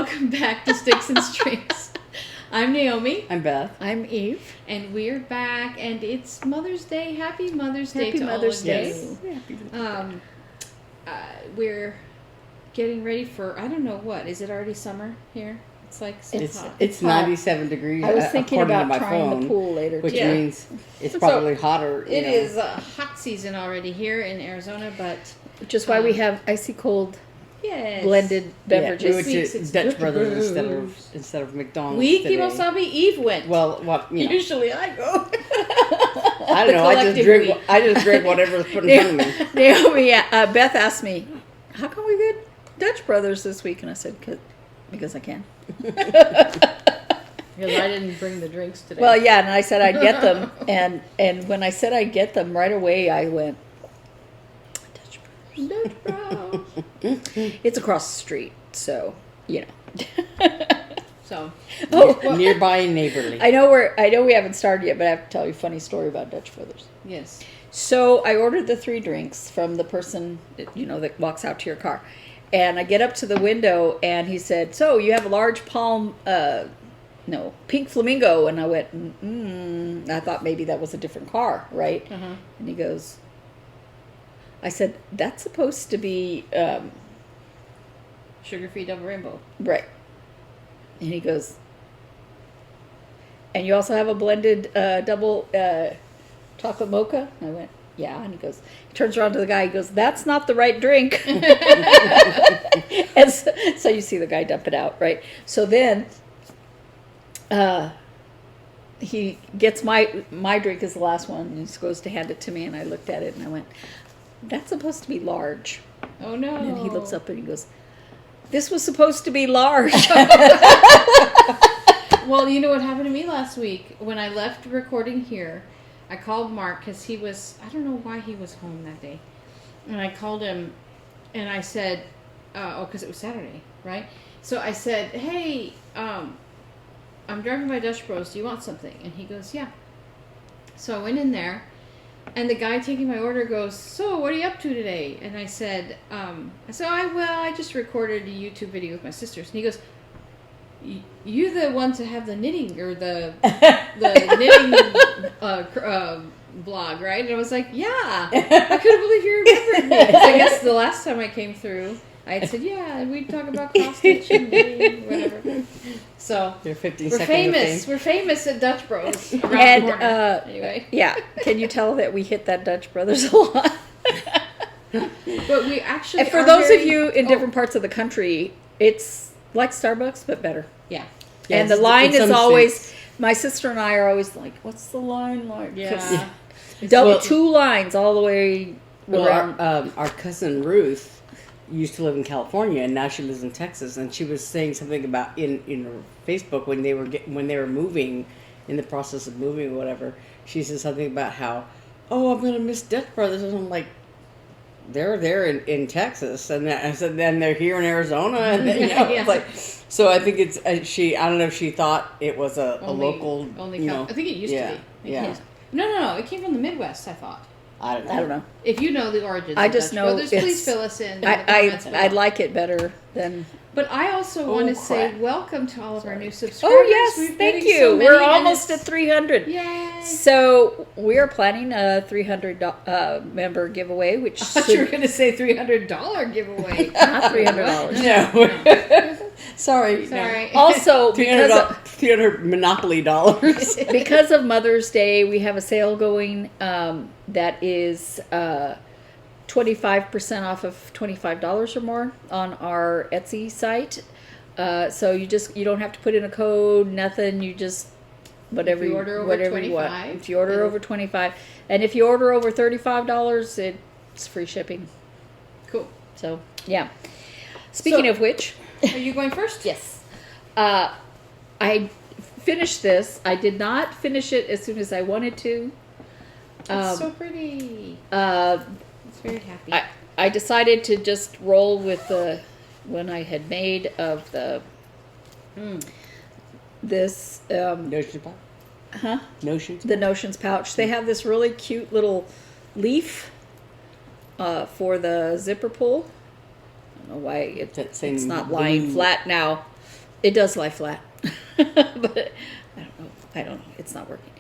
welcome back to Sticks and Strings. I'm Naomi. I'm Beth. I'm Eve. And we're back, and it's Mother's Day. Happy Mother's Day Happy to Mother's all of Day. you. Yeah, happy Mother's Day. We're getting ready for, I don't know what, is it already summer here? It's like so hot. It's hot. 97 degrees. I was thinking according about to my trying phone, the pool later, which too. means it's probably hotter. It is hot season already here in Arizona, but Which is why we have icy cold yes. blended We beverages. went Sweet to 16 Dutch Brothers brews. instead of McDonald's. We today. Kimosabi Eve went. Well, what you know, Usually I go. I don't know. I just collective drink. we. I just drink whatever's put in front of me. Naomi, Beth asked me, how come we get Dutch Brothers this week? And I said, because I can. Because I didn't bring the drinks today. Well, yeah, and I said I'd get them. And when I said I'd get them, right away I went, Dutch Brothers. Dutch Bros. It's across the street, so, you know. So, Nearby and neighborly. I know we haven't started yet, but I have to tell you a funny story about Dutch Brothers. yes. So I ordered the 3 drinks from the person, that walks out to your car. And I get up to the window, and he said, so you have a large pink flamingo. And I went, I thought maybe that was a different car, right? Uh-huh. And he goes, I said, that's supposed to be, Sugar-free double rainbow. right. And he goes, and you also have a blended double chocolate mocha? And I went, yeah. And he turns around to the guy, he goes, that's not the right drink. And so you see the guy dump it out, right? So then he gets my drink is the last one, and he goes to hand it to me, and I looked at it, and I went, that's supposed to be large. Oh, no. And he looks up, and he goes, this was supposed to be large. Well, you know what happened to me last week? When I left recording here, I called Mark because I don't know why he was home that day. And I called him and I said, because it was Saturday, right? So I said, hey, I'm driving by Dutch Bros. Do you want something? And he goes, yeah. So I went in there, and the guy taking my order goes, so what are you up to today? And I said, I just recorded a YouTube video with my sisters. And he goes, you're the ones that have the knitting or the knitting blog, right? And I was like, yeah. I couldn't believe you remembered me. 'Cause I guess the last time I came through, I had said, yeah, and we'd talk about Crossstitch and knitting, whatever. So You're 15 we're seconds famous. of fame. We're famous at Dutch Bros. Around And the corner. Anyway, yeah, can you tell that we hit that Dutch Brothers a lot? but we actually. And for are those very- of you in different parts of the country, it's like Starbucks, but better. yeah. Yeah, And the it's- line in is some always, states. my sister and I are always like, what's the line like? 'Cause Yeah. Double 2 lines all the way Well, around. our cousin Ruth used to live in California, and now she lives in Texas. And she was saying something about in her Facebook when they were moving, in the process of moving or whatever. She said something about how, I'm gonna miss Dutch Brothers, and I'm like, they're there in Texas, and I said then they're here in Arizona, and then, Yeah. it's like, so I think it's she. I don't know if she thought it was a local. I think it used to be. Yeah. No. It came from the Midwest, I thought. I don't know. I don't know. If you know the origins I of just Dutch know Brothers, it's- please fill us in. in the comments below. I like it better than. But I also want to say crap. welcome to all of our new subscribers. Oh yes, We're thank getting you. so many, We're and almost it's- at 300. Yay! So we are planning a $300 member giveaway, which I thought you were going to say $300 giveaway. not $300. No. Sorry. Sorry. Also, because of, $300 Monopoly dollars. because of Mother's Day, we have a sale going that is 25% off of $25 or more on our Etsy site. So you don't have to put in a code, nothing. You just whatever If you order over whatever you want. 25, If you order it'll- over 25, and if you order over $35, it's free shipping. Cool. So yeah. Speaking So- of which, Are you going first? yes, I finished this. I did not finish it as soon as I wanted to. It's so pretty. It's very happy. I decided to just roll with the one I had made of the this Notions pouch? huh Notions? the Notions pouch. They have this really cute little leaf for the zipper pull. I don't know why That same it's not lying blue- flat now. It does lie flat, but I don't know. It's not working.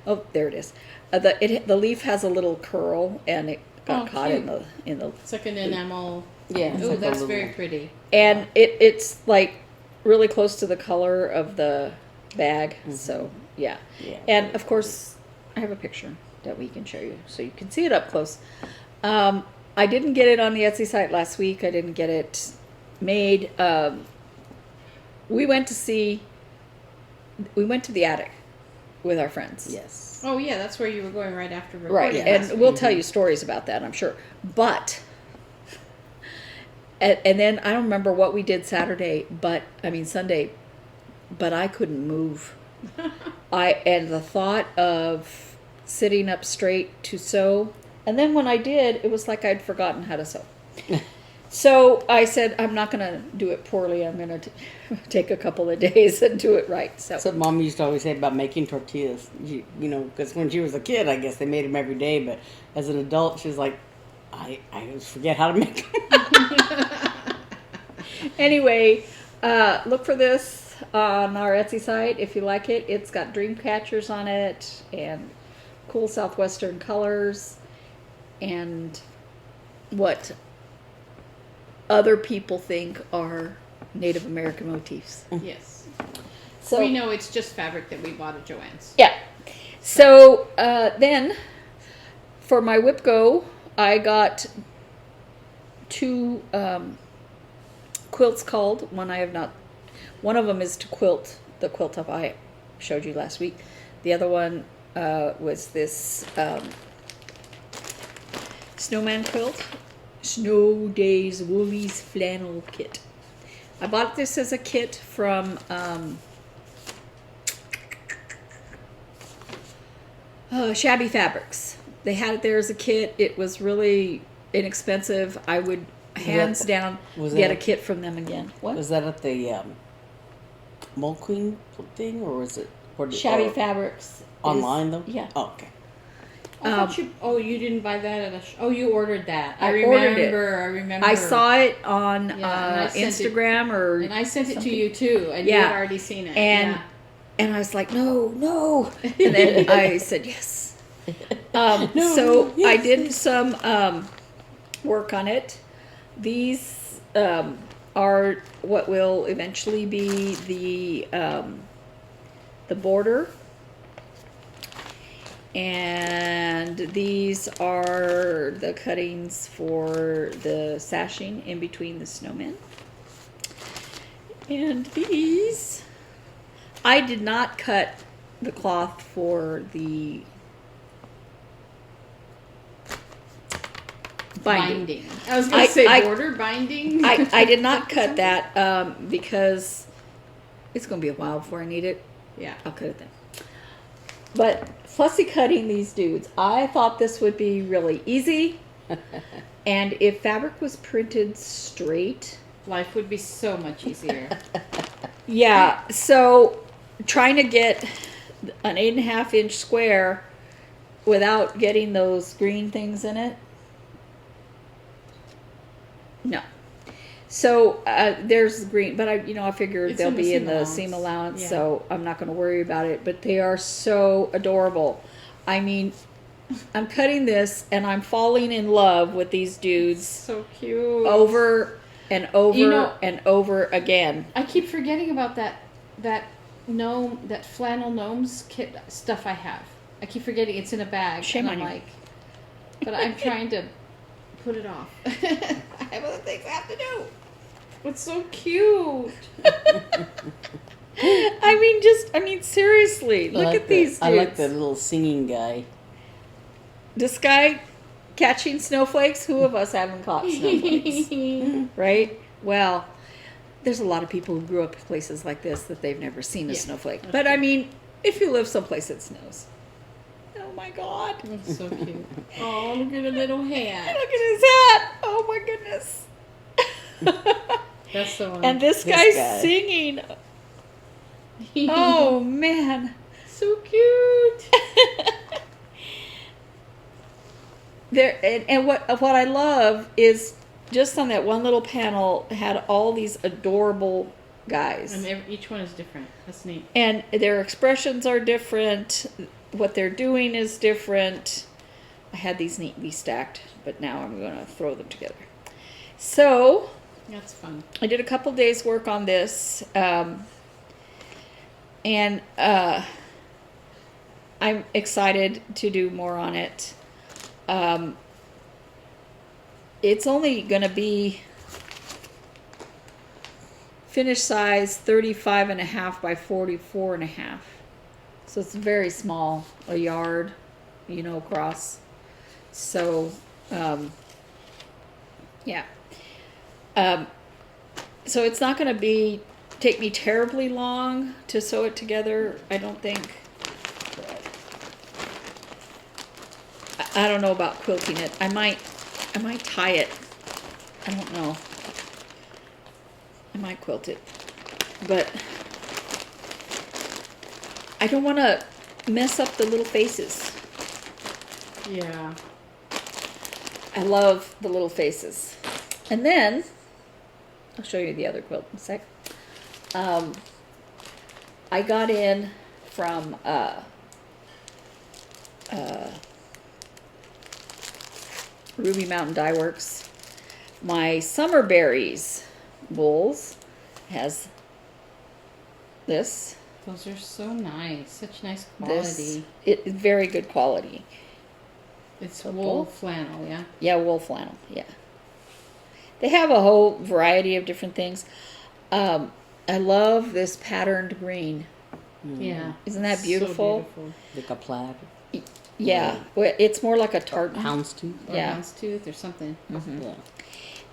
Oh, there it is. The leaf has a little curl, and it got caught cute. in the. It's like an enamel. Yeah. it's Oh, like a that's little- very pretty. And it's like really close to the color of the bag. So yeah. Yeah. And of course, I have a picture that we can show you so you can see it up close. I didn't get it on the Etsy site last week. I didn't get it made. We went to the attic with our friends. Yes. Oh yeah, that's where you were going right after recording. Right. Yeah. And we'll tell you stories about that, I'm sure. But, and then I don't remember what we did Sunday, but I couldn't move. And the thought of sitting up straight to sew, and then when I did, it was like I'd forgotten how to sew. So I said, I'm not going to do it poorly. I'm going to take a couple of days and do it right. So That's what Mom used to always say about making tortillas. You know, because when she was a kid, I guess they made them every day. But as an adult, she was like, I always forget how to make them. anyway, look for this on our Etsy site if you like it. It's got dream catchers on it and cool southwestern colors and what other people think are Native American motifs. Yes. So We know it's just fabric that we bought at Joann's. yeah. So then for my WIP-GO, I got two quilts called. One of them is to quilt the quilt up I showed you last week. The other one was this snowman quilt. Snow Days Woolies Flannel Kit. I bought this as a kit from Shabby Fabrics. They had it there as a kit. It was really inexpensive. I would hands down get a kit from them again. What? Was that at the Mole Queen thing, or was it? Shabby Fabrics. Online though? Yeah. Oh, okay. I thought you didn't buy that at a you ordered that. I ordered it. I remember. I saw it on Yeah, and I sent Instagram and I sent it something. to you too, and you Yeah. had already seen it. And I was like, no. And then I said, yes. So I did some work on it. These are what will eventually be the border. And these are the cuttings for the sashing in between the snowmen. And these, I did not cut the cloth for the binding. I was going to say I- border binding. I did not cut that because it's going to be a while before I need it. Yeah. I'll cut it then. But fussy cutting these dudes, I thought this would be really easy. And if fabric was printed straight, Life would be so much easier. yeah. So trying to get an 8.5 inch square without getting those green things in it, no. So there's green, but I figured It's they'll in the be seam in the allowance. seam allowance, Yeah. so I'm not going to worry about it. But they are so adorable. I mean, I'm cutting this and I'm falling in love with these dudes So cute. over and over You know- and over again. I keep forgetting about that flannel gnomes kit stuff I have. I keep forgetting it's in a bag. Shame and on I'm you. but I'm trying to put it off. I have other things I have to do. It's so cute. I mean, seriously, look at these dudes. I like the little singing guy. This guy catching snowflakes. Who of us haven't caught snowflakes? Right? Well, there's a lot of people who grew up in places like this that they've never seen a Yeah, snowflake. that's But I mean, if you live someplace that snows, oh my God! That's so cute. Oh, look at a little hat. Look at his hat! Oh my goodness! That's the one. And this This guy's guy. singing. Oh man! so cute. There and what I love is just on that one little panel had all these adorable guys. And each one is different. That's neat. And their expressions are different. What they're doing is different. I had these neatly stacked, but now I'm going to throw them together. So That's fun. I did a couple days work on this. And I'm excited to do more on it. It's only going to be finished size 35.5 by 44.5. So it's very small, a yard, across. So, yeah. So it's not going to take me terribly long to sew it together, I don't think. I don't know about quilting it. I might tie it. I don't know. I might quilt it. But I don't want to mess up the little faces. Yeah. I love the little faces. And then, I'll show you the other quilt in a sec. I got in from Ruby Mountain Dye Works. My Summer Berries wools has this. Those are so nice. Such nice This quality. it is very good quality. It's Purple. wool flannel, yeah? Yeah, wool flannel. Yeah, they have a whole variety of different things. I love this patterned green. Yeah. Isn't that So beautiful? Like a plaid. Yeah, well, it's more like a tartan. Houndstooth. Or Yeah. houndstooth or something. Yeah.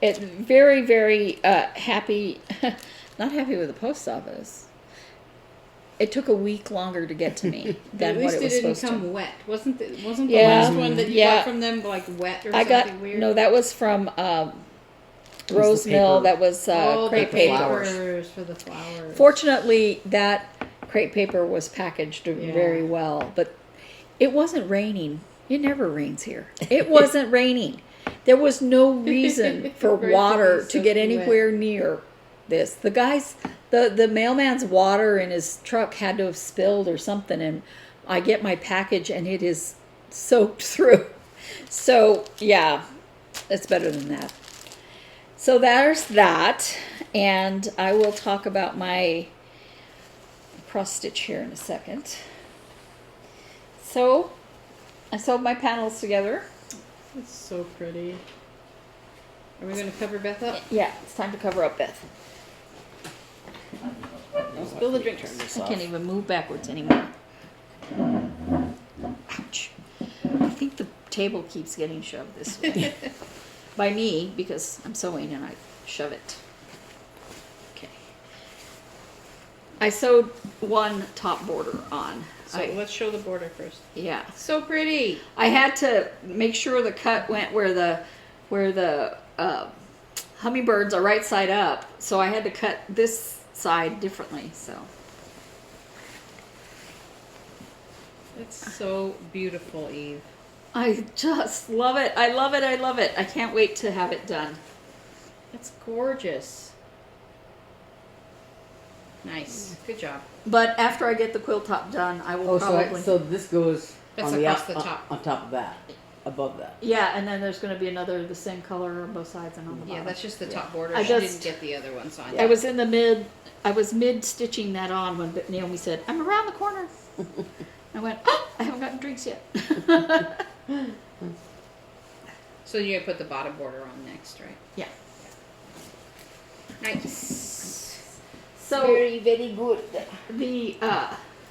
It's very, very happy. Not happy with the post office. It took a week longer to get to me But than at what least it it was didn't supposed come to. wet. Wasn't the Yeah. last one that you Yeah. got from them like wet or I something got weird? no. That was from the Rose Mill. paper. That was Oh, crepe the paper. papers for the flowers. Fortunately, that crepe paper was packaged very well, but it wasn't raining. It never rains here. It wasn't raining. There was no reason for For it to water be to get soaking anywhere near this. The guys, the mailman's water in his truck had to have spilled or something, and I get my package and it is soaked through. So yeah, it's better than that. So there's that, and I will talk about my cross stitch here in a second. So I sewed my panels together. It's so pretty. Are we going to cover Beth up? Yeah, it's time to cover up Beth. Don't spill the drinks. I can't even move backwards anymore. Ouch. I think the table keeps getting shoved this way. By me, because I'm sewing and I shove it. Okay. I sewed one top border on. So let's show the border first. Yeah. So pretty. I had to make sure the cut went where the hummingbirds are right side up, so I had to cut this side differently. So It's so beautiful, Eve. I just love it. I love it. I love it. I can't wait to have it done. It's gorgeous. Nice. Good job. But after I get the quilt top done, I will Oh, probably so this goes That's on the, across the top. on top of that, above that. yeah, and then there's going to be another the same color on both sides and on the bottom. Yeah, that's just the top border. I She just- didn't get the other ones on. I was mid stitching that on when Naomi said, "I'm around the corner." I went, "Oh, I haven't gotten drinks yet." So you're going to put the bottom border on next, right? Yeah. Nice. So Very, very good. the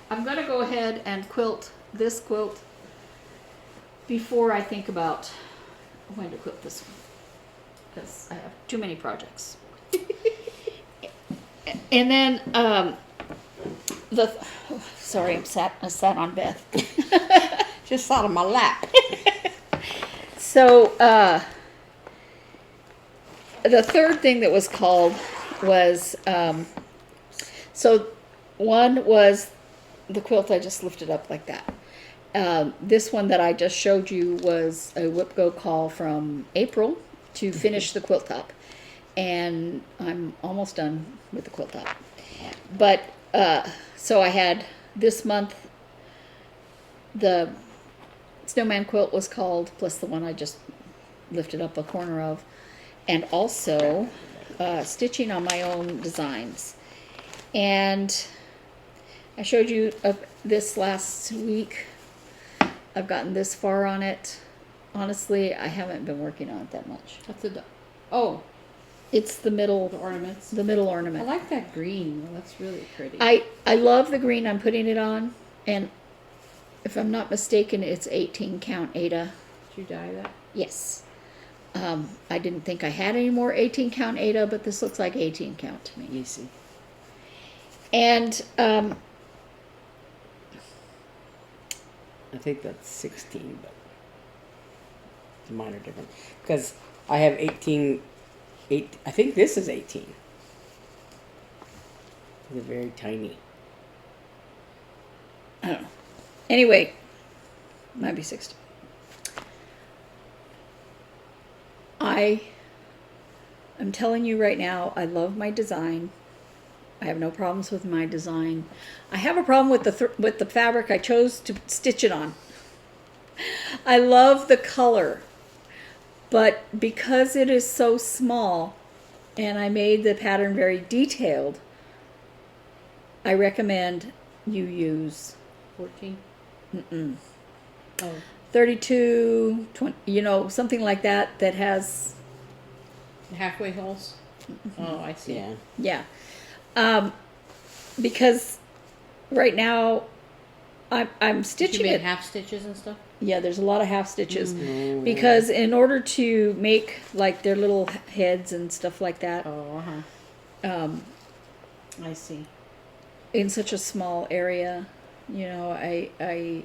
I'm gonna go ahead and quilt this quilt before I think about when to quilt this one, because I have too many projects. And then sorry, I sat on Beth. Just sat on my lap. So the third thing that was called was so one was the quilt I just lifted up like that. This one that I just showed you was a WIP-GO call from April to finish the quilt top, and I'm almost done with the quilt top. But, so I had this month, the snowman quilt was called, plus the one I just lifted up a corner of, and also stitching on my own designs. And I showed you this last week. I've gotten this far on it. Honestly, I haven't been working on it that much. What's the oh, It's the middle the ornaments. the middle I ornament. like that green. That's really pretty. I love the green I'm putting it on, and if I'm not mistaken, it's 18 count Ada. Did you dye that? Yes. I didn't think I had any more 18 count Ada, but this looks like 18 count to me. You see. And I think that's 16, but it's a minor difference. Because I have 18, I think this is 18. They're very tiny. I don't know. Anyway, might be 60. I'm telling you right now, I love my design. I have no problems with my design. I have a problem with the fabric I chose to stitch it on. I love the color, but because it is so small and I made the pattern very detailed, I recommend you use 14. Oh, 32, 20, you know, something like that that has, the halfway holes. Oh, I see. Yeah. yeah. Because right now I'm You stitching made it. half stitches and stuff. Yeah, there's a lot of half stitches Mm. because in order to make like their little heads and stuff like that, Oh, I see. in such a small area, you know, I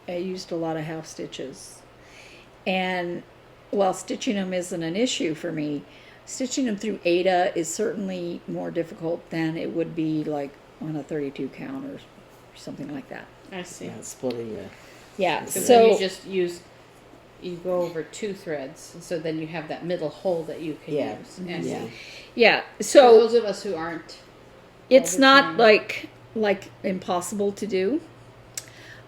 used a lot of half stitches. And while stitching them isn't an issue for me, stitching them through Ada is certainly more difficult than it would be like on a 32 count or something like that. I see. Yeah, splitting the. Yeah, So, so you just you go over 2 threads, so then you have that middle hole that you can Yeah. use. And Yeah. yeah, For so those of us who aren't, it's all the not time. like impossible to do,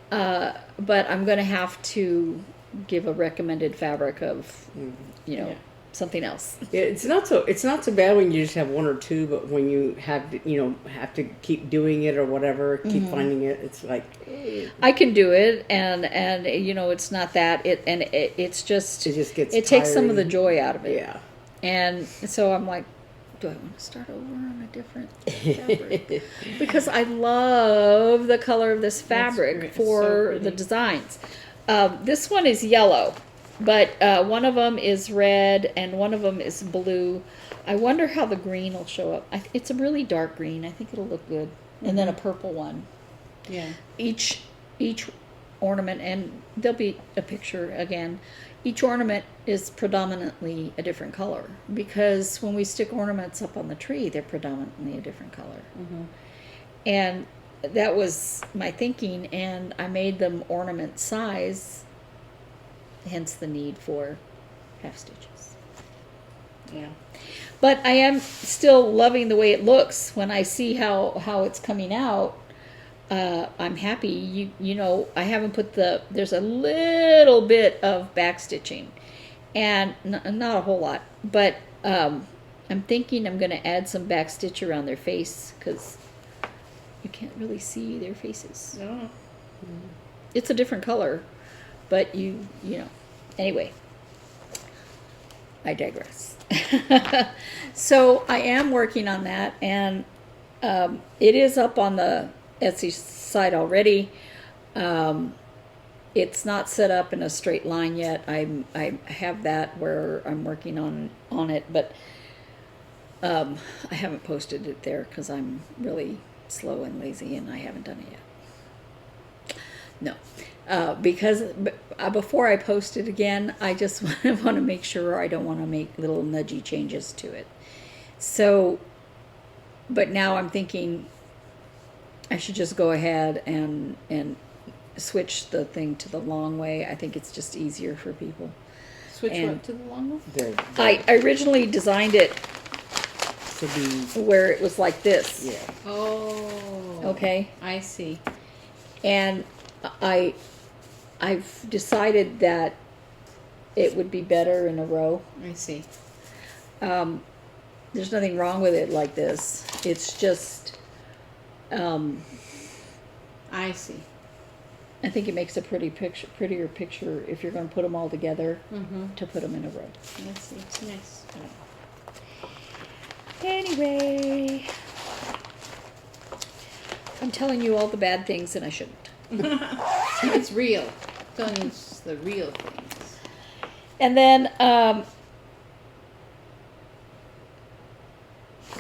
but I'm gonna have to give a recommended fabric of, you know, Yeah. something else. Yeah, it's not so bad when you just have one or two, but when you have to, have to keep doing it or whatever, keep finding it, it's like I can do it, and you know, it's not that it's just it just gets. it takes some of the tiring. joy out of it. Yeah. And so I'm like, do I want to start over on a different fabric? Because I love the color of this fabric great. It's so for pretty. the designs. This one is yellow, but one of them is red and one of them is blue. I wonder how the green will show up. It's a really dark green. I think it'll look good. And then a purple one. yeah. Each ornament, and there'll be a picture again. Each ornament is predominantly a different color because when we stick ornaments up on the tree, they're predominantly a different color. And that was my thinking, and I made them ornament size, hence the need for half stitches. Yeah. But I am still loving the way it looks when I see how it's coming out. I'm happy. You know, I haven't put there's a little bit of back stitching, and not a whole lot, but I'm thinking I'm going to add some back stitch around their face because you can't really see their faces. Oh. It's a different color, but you know, anyway, I digress. So I am working on that, and it is up on the Etsy site already. It's not set up in a straight line yet. I have that where I'm working on it, but I haven't posted it there because I'm really slow and lazy, and I haven't done it yet. No, because before I post it again, I just want to make sure I don't want to make little nudgy changes to it. So, but now I'm thinking I should just go ahead and switch the thing to the long way. I think it's just easier for people. Switch And- what to the long one? The I originally designed it to be, where it was like this. yeah. Oh. Okay. I see. And I've decided that it would be better in a row. I see. There's nothing wrong with it like this. It's just, I see. I think it makes a prettier picture if you're going to put them all together, Mm-hmm. to put them in a row. I see. It's nice. Anyway, I'm telling you all the bad things and I shouldn't. It's real. Telling you the real things. And then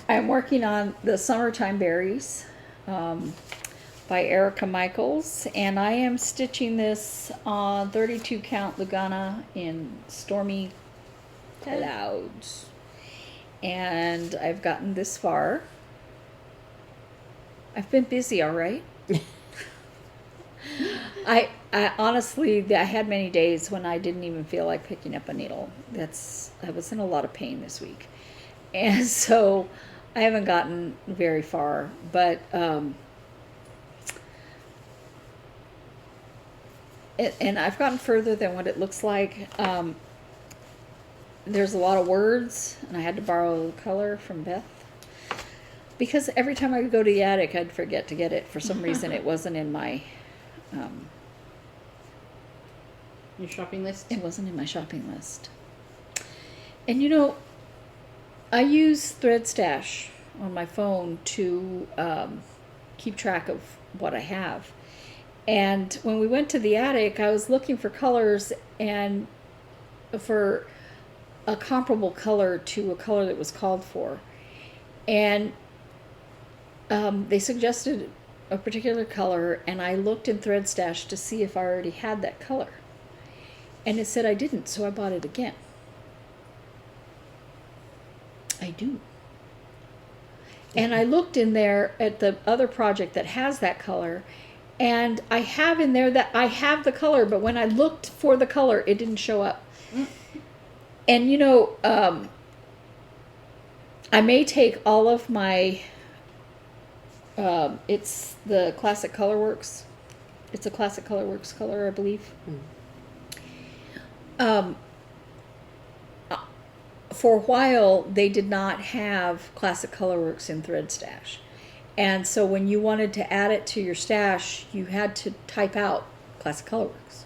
I'm working on the Summertime Berries by Erica Michaels, and I am stitching this on 32 count Lugana in Stormy Clouds. And I've gotten this far. I've been busy, all right. I honestly, I had many days when I didn't even feel like picking up a needle. I was in a lot of pain this week. And so I haven't gotten very far, but and I've gotten further than what it looks like. There's a lot of words, and I had to borrow color from Beth. Because every time I would go to the attic, I'd forget to get it. For some reason, it wasn't in my... Your shopping list? It wasn't in my shopping list. And you know, I use Thread Stash on my phone to keep track of what I have. And when we went to the attic, I was looking for colors and for a comparable color to a color that was called for. And they suggested a particular color, and I looked in Thread Stash to see if I already had that color. And it said I didn't, so I bought it again. I do. And I looked in there at the other project that has that color, and I have in there that I have the color, but when I looked for the color, it didn't show up. And you know, I may take all of my, it's the Classic Colorworks. It's a Classic Colorworks color, I believe. For a while, they did not have Classic Colorworks in Thread Stash. And so when you wanted to add it to your stash, you had to type out Classic Colorworks.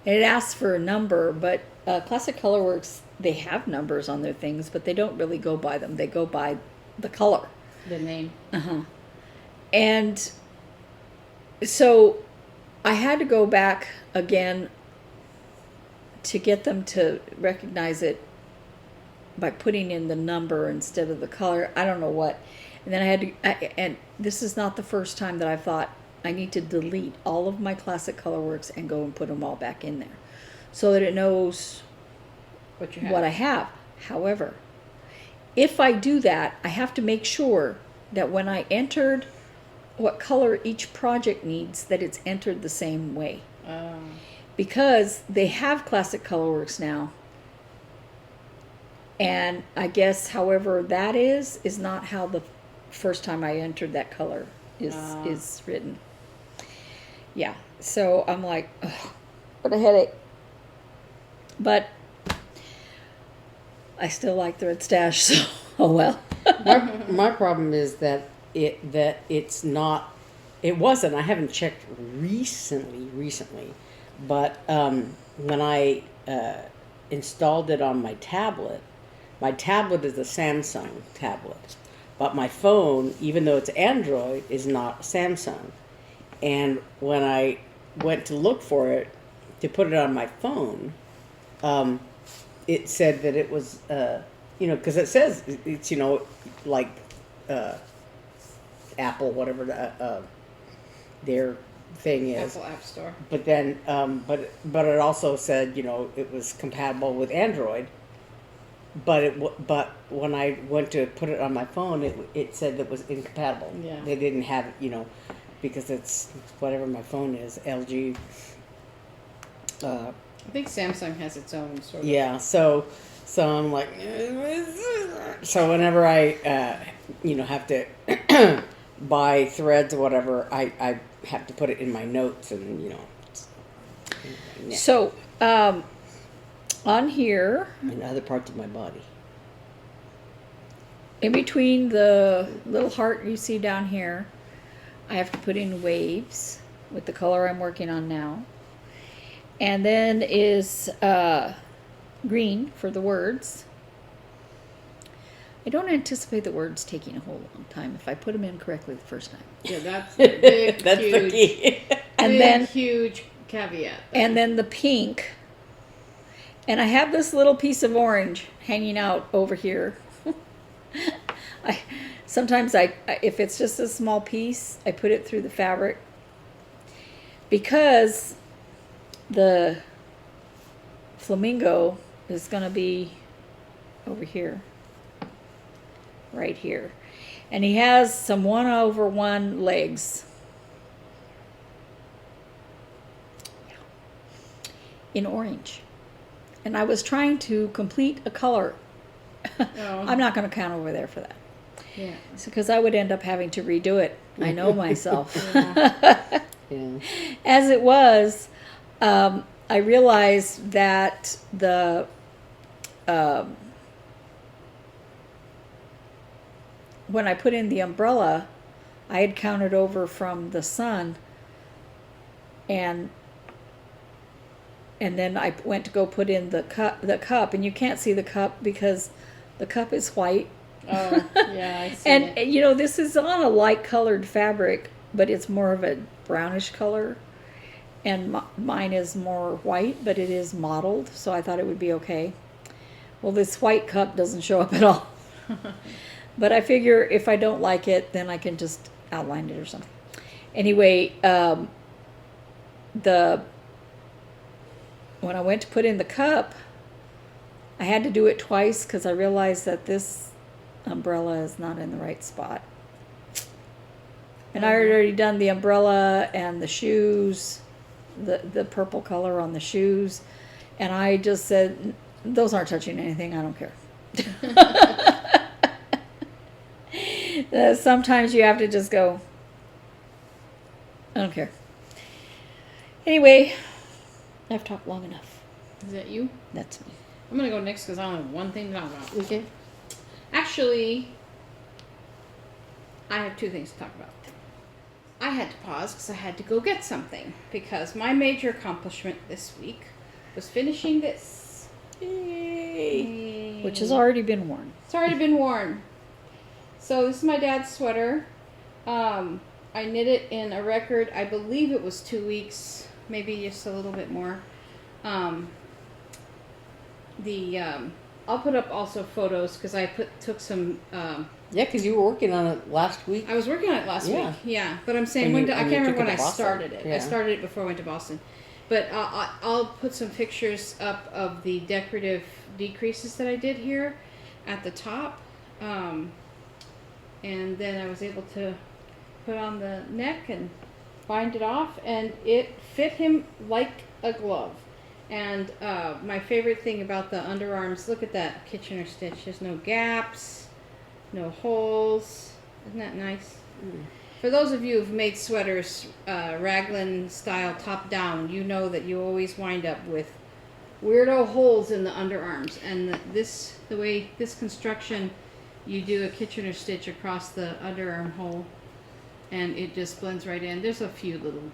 And it asks for a number, but Classic Colorworks, they have numbers on their things, but they don't really go by them. They go by the color. The name. And so I had to go back again to get them to recognize it by putting in the number instead of the color. I don't know what. And then I had to, and this is not the first time that I thought I need to delete all of my Classic Colorworks and go and put them all back in there so that it knows What you have. what I have. However, if I do that, I have to make sure that when I entered what color each project needs, that it's entered the same way. Because they have Classic Colorworks now. And I guess however that is not how the first time I entered that color is written. Yeah. So I'm like, ugh, what a headache. But I still like Thread Stash, so oh well. My problem is that it's not. It wasn't. I haven't checked recently, but when I installed it on my tablet is a Samsung tablet, but my phone, even though it's Android, is not Samsung. And when I went to look for it to put it on my phone, it said that it was, because it says it's, like Apple, whatever their thing is. Apple App Store. But then, but it also said, it was compatible with Android. But when I went to put it on my phone, it said that it was incompatible. Yeah. They didn't have it, because it's whatever my phone is, LG. I think Samsung has its own sort of. Yeah, so I'm like, so whenever I, have to buy threads or whatever, I have to put it in my notes and, yeah. So, on here, in other parts of my body. in between the little heart you see down here, I have to put in waves with the color I'm working on now. And then is green for the words. I don't anticipate the words taking a whole long time if I put them in correctly the first time. Yeah, that's the big, That's huge, the key. And big, then huge caveat. and then the pink. And I have this little piece of orange hanging out over here. Sometimes if it's just a small piece, I put it through the fabric because the flamingo is going to be over here, right here, and he has some 1/1 legs in orange, and I was trying to complete a color. Oh. I'm not going to count over there for that. Yeah. Because I would end up having to redo it. I know myself. Yeah. As it was, I realized that when I put in the umbrella, I had counted over from the sun, and then I went to go put in the cup, and you can't see the cup because the cup is white. Oh, yeah, I see And it. this is on a light colored fabric, but it's more of a brownish color, and mine is more white, but it is mottled, so I thought it would be okay. Well, this white cup doesn't show up at all. But I figure if I don't like it, then I can just outline it or something. Anyway, when I went to put in the cup, I had to do it twice because I realized that this umbrella is not in the right spot. And I had already done the umbrella and the shoes, the purple color on the shoes, and I just said, those aren't touching anything, I don't care. Sometimes you have to just go, I don't care. Anyway, I've talked long enough. Is that you? That's me. I'm going to go next because I only have one thing to talk about. Okay. Actually, I have two things to talk about. I had to pause because I had to go get something because my major accomplishment this week was finishing this. Yay. Which has already been worn. It's already been worn. So this is my dad's sweater. I knit it in a record, I believe it was 2 weeks, maybe just a little bit more. I'll put up also photos because I took some. Yeah, because you were working on it last week. I was working on it last Yeah. week. Yeah, but I'm saying And I you can't took remember when it I to Boston. started it. Yeah. I started it before I went to Boston. But I'll put some pictures up of the decorative decreases that I did here at the top. And then I was able to put on the neck and bind it off, and it fit him like a glove. And my favorite thing about the underarms, look at that Kitchener stitch. There's no gaps, no holes. Isn't that nice? Mm. For those of you who've made sweaters raglan style top down, you know that you always wind up with weirdo holes in the underarms. And the way this construction, you do a Kitchener stitch across the underarm hole, and it just blends right in. There's a few little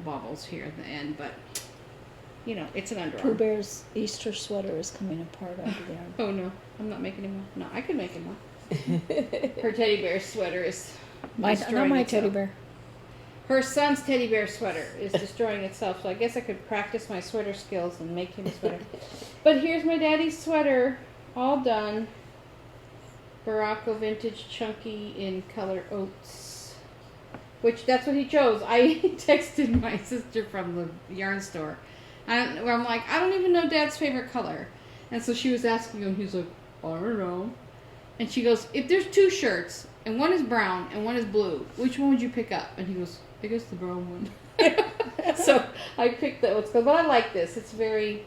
bobbles here at the end, but you know, it's an underarm. Pooh Bear's Easter sweater is coming apart under the arm. Oh no, I'm not making him one. No, I could make him one. Her teddy bear sweater is Not destroying my itself. teddy bear. Her son's teddy bear sweater is destroying itself, so I guess I could practice my sweater skills and make him a sweater. But here's my daddy's sweater, all done. Baracco vintage chunky in color oats, which that's what he chose. I texted my sister from the yarn store, where I'm like, I don't even know Dad's favorite color, and so she was asking him. He's like, I don't know, and she goes, if there's two shirts and one is brown and one is blue, which one would you pick up? And he goes, I guess the brown one. So I picked that one, but I like this. It's very.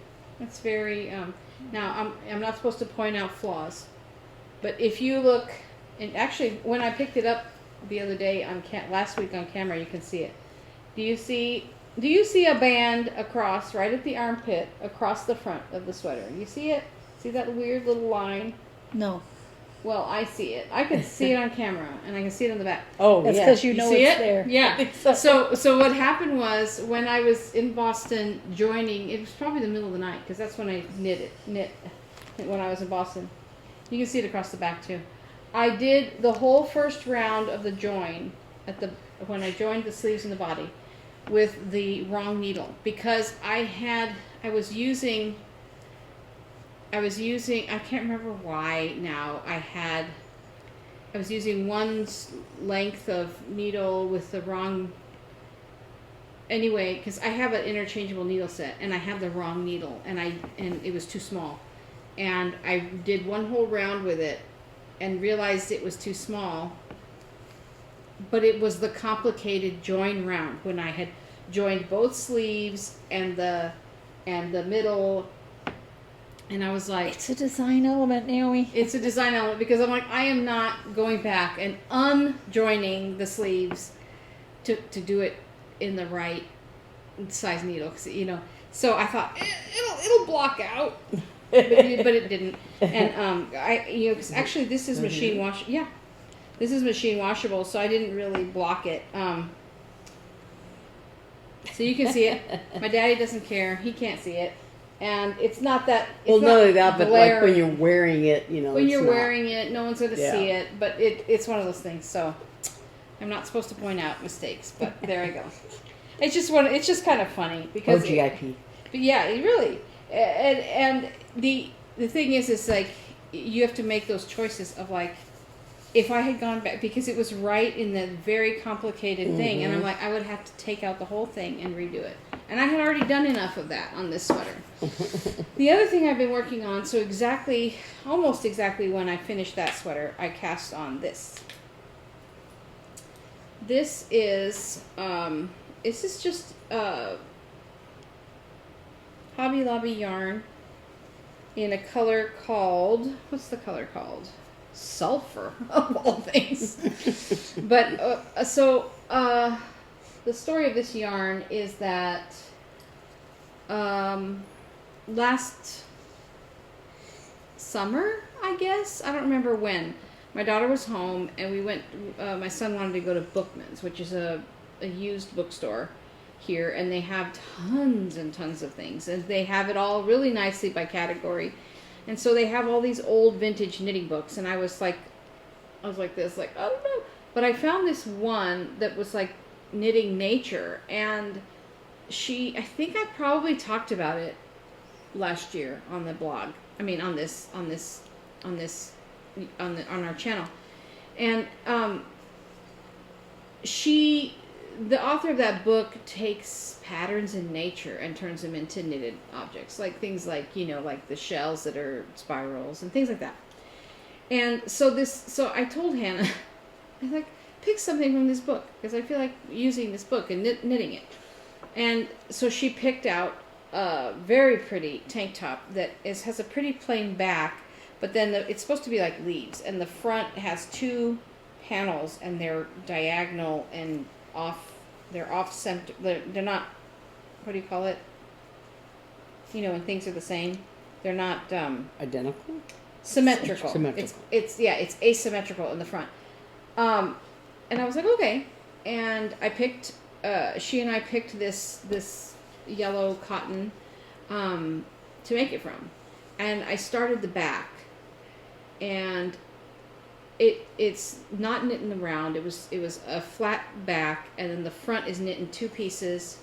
Now I'm not supposed to point out flaws, but if you look, and actually when I picked it up the other day last week on camera, you can see it. Do you see a band across right at the armpit across the front of the sweater? You see it? See that weird little line? No. Well, I see it. I can see it on camera, and I can see it on the back. Oh, That's yeah. because you know see it's it? there. Yeah. So what happened was when I was in Boston joining, it was probably the middle of the night because that's when I knit when I was in Boston. You can see it across the back too. I did the whole first round of the join when I joined the sleeves and the body with the wrong needle because I was using I can't remember why now I was using one length of needle with the wrong anyway because I have an interchangeable needle set and I had the wrong needle and it was too small and I did one whole round with it and realized it was too small, but it was the complicated join round when I had joined both sleeves and the middle. And I was like... It's a design element, Naomi. It's a design element because I'm like, I am not going back and unjoining the sleeves to do it in the right size needle. So I thought, it'll block out. But it didn't. And, because actually this is machine wash... Yeah. This is machine washable, so I didn't really block it. So you can see it. My daddy doesn't care. He can't see it. And it's not that. Well, not only that, but like when you're wearing it, when you're wearing it, no one's going to see it. But it's one of those things. So I'm not supposed to point out mistakes, but there I go. It's just kind of funny because OGIP. But yeah, it really. And the thing is like you have to make those choices of like, if I had gone back because it was right in the very complicated thing, and I'm like, I would have to take out the whole thing and redo it. And I had already done enough of that on this sweater. The other thing I've been working on, so almost exactly when I finished that sweater, I cast on this. This is just Hobby Lobby yarn in a color called, what's the color called? Sulfur, of all things. But, the story of this yarn is that last summer, I guess, I don't remember when, my daughter was home and we went, my son wanted to go to Bookman's, which is a used bookstore here, and they have tons and tons of things, and they have it all really nicely by category. And so they have all these old vintage knitting books, and I was like this, I don't know. But I found this one that was like knitting nature, and I think I probably talked about it last year on the blog. I mean, on our channel. And the author of that book takes patterns in nature and turns them into knitted objects, like things like like the shells that are spirals and things like that. And so I told Hannah, I was like, pick something from this book because I feel like using this book and knitting it. And so she picked out a very pretty tank top that has a pretty plain back, but then it's supposed to be like leaves, and the front has two panels, and they're diagonal and they're off center. They're not, what do you call it? When things are the same, they're not identical. Symmetrical. Symmetrical. It's asymmetrical in the front. And I was like, okay. And I picked. She and I picked this yellow cotton to make it from, and I started the back, and it's not knit in the round. It was a flat back, and then the front is knit in two pieces.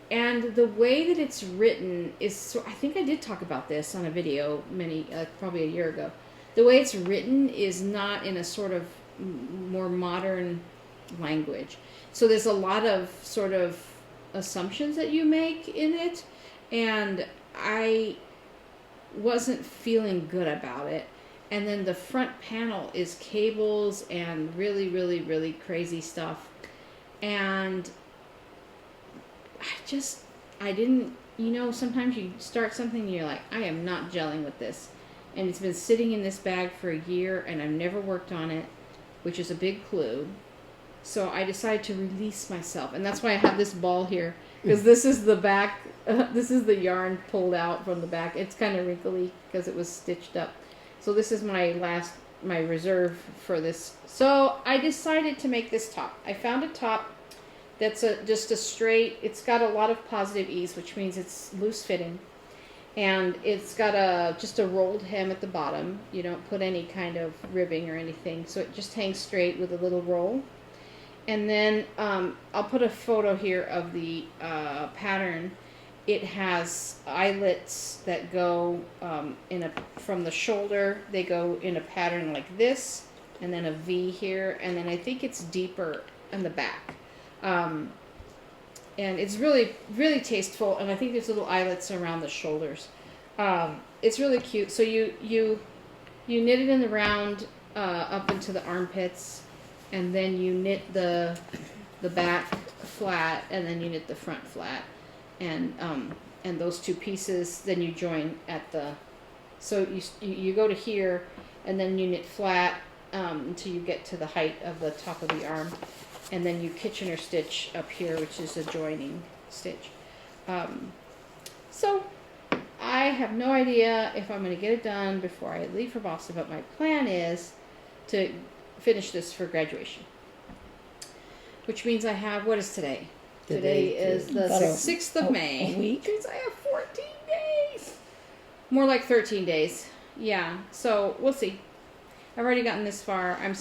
And the way that it's written is, I think I did talk about this on a video probably a year ago. The way it's written is not in a sort of more modern language. So there's a lot of sort of assumptions that you make in it, and I wasn't feeling good about it. And then the front panel is cables and really, really, really crazy stuff. And I didn't, sometimes you start something and you're like, I am not gelling with this. And it's been sitting in this bag for a year and I've never worked on it, which is a big clue. So I decided to release myself. And that's why I have this ball here. Because this is the back, this is the yarn pulled out from the back. It's kind of wrinkly because it was stitched up. So this is my reserve for this. So I decided to make this top. I found a top that's just a straight, it's got a lot of positive ease, which means it's loose fitting. And it's got just a rolled hem at the bottom. You don't put any kind of ribbing or anything. So it just hangs straight with a little roll. And then I'll put a photo here of the pattern. It has eyelets that go from the shoulder. They go in a pattern like this, and then a V here, and then I think it's deeper in the back. And it's really, really tasteful, and I think there's little eyelets around the shoulders. It's really cute. So you knit it in the round up into the armpits, and then you knit the back flat, and then you knit the front flat, and those two pieces, then you join at the. So you go to here, and then you knit flat until you get to the height of the top of the arm. And then you Kitchener stitch up here, which is a joining stitch. So I have no idea if I'm going to get it done before I leave for Boston, but my plan is to finish this for graduation. Which means I have, what is today? Today is the 6th of May. A week? Which means I have 14 days. More like 13 days. Yeah, so we'll see. I've already gotten this far. I'm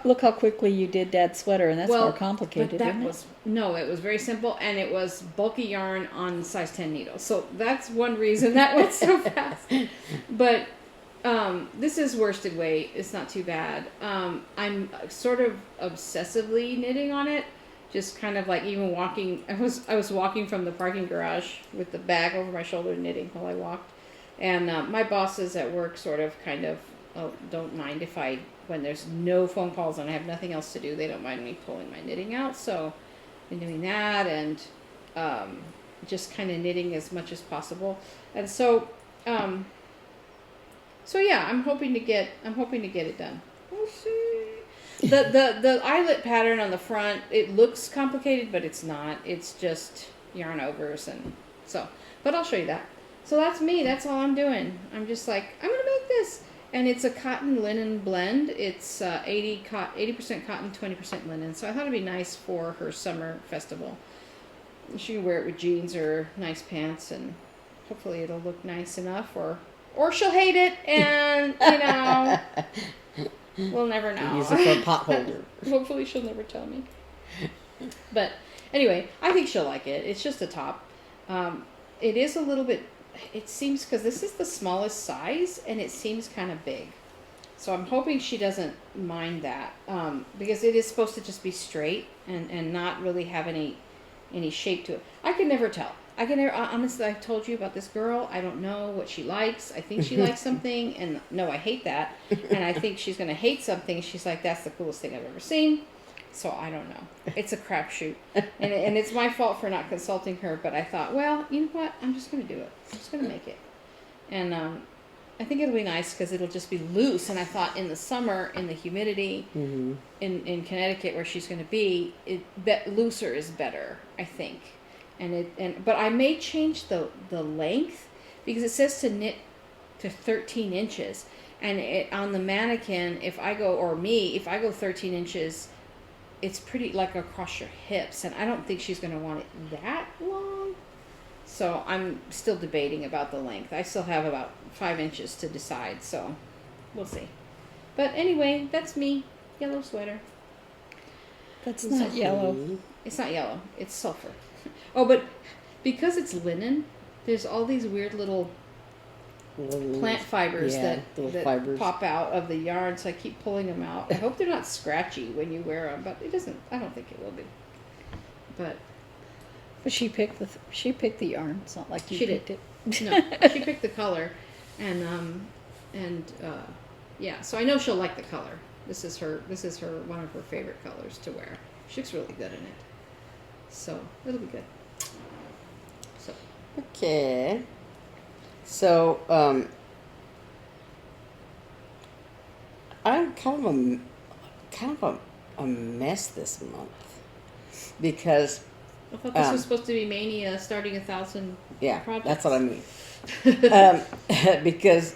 look how quickly you did Dad's sweater, and that's more complicated. But it was very simple, and it was bulky yarn on size 10 needles. So that's one reason that went so fast. But this is worsted weight. It's not too bad. I'm sort of obsessively knitting on it. Just kind of like even walking. I was walking from the parking garage with the bag over my shoulder knitting while I walked. And my bosses at work sort of kind of don't mind when there's no phone calls and I have nothing else to do, they don't mind me pulling my knitting out. So I've been doing that and just kind of knitting as much as possible. And so yeah, I'm hoping to get it done. We'll see. The eyelet pattern on the front, it looks complicated, but it's not. It's just yarn overs but I'll show you that. So that's me. That's all I'm doing. I'm just like, I'm going to make this. And it's a cotton linen blend. It's 80% cotton, 20% linen. So I thought it'd be nice for her summer festival. She can wear it with jeans or nice pants, and hopefully it'll look nice enough. Or she'll hate it, and we'll never know. Use it for a pot holder. Hopefully she'll never tell me. But anyway, I think she'll like it. It's just a top. It is a little bit. It seems, because this is the smallest size, and it seems kind of big. So I'm hoping she doesn't mind that, because it is supposed to just be straight and not really have any shape to it. I can never tell. Honestly, I've told you about this girl. I don't know what she likes. I think she likes something, and no, I hate that. And I think she's going to hate something. She's like, that's the coolest thing I've ever seen. So I don't know. It's a crapshoot. And it's my fault for not consulting her, but I thought, well, you know what? I'm just going to do it. I'm just going to make it. And I think it'll be nice because it'll just be loose. And I thought in the summer, in the humidity, in Connecticut where she's going to be, looser is better, I think. But I may change the length because it says to knit to 13 inches. And on the mannequin, if I go 13 inches, it's pretty like across your hips, and I don't think she's going to want it that long. So I'm still debating about the length. I still have about 5 inches to decide, so we'll see. But anyway, that's me. Yellow sweater. That's not yellow. It's not yellow. It's sulfur. Oh, but because it's linen, there's all these weird little plant fibers that pop out of the yarn, so I keep pulling them out. I hope they're not scratchy when you wear them, but I don't think it will be. But she picked the yarn. It's not like you picked it. No, she picked the color, and yeah. So I know she'll like the color. This is her one of her favorite colors to wear. She looks really good in it. So it'll be good. Okay. So, I'm kind of a mess this month because I thought this was supposed to be Mania starting 1,000 yeah, projects. that's what I mean. Because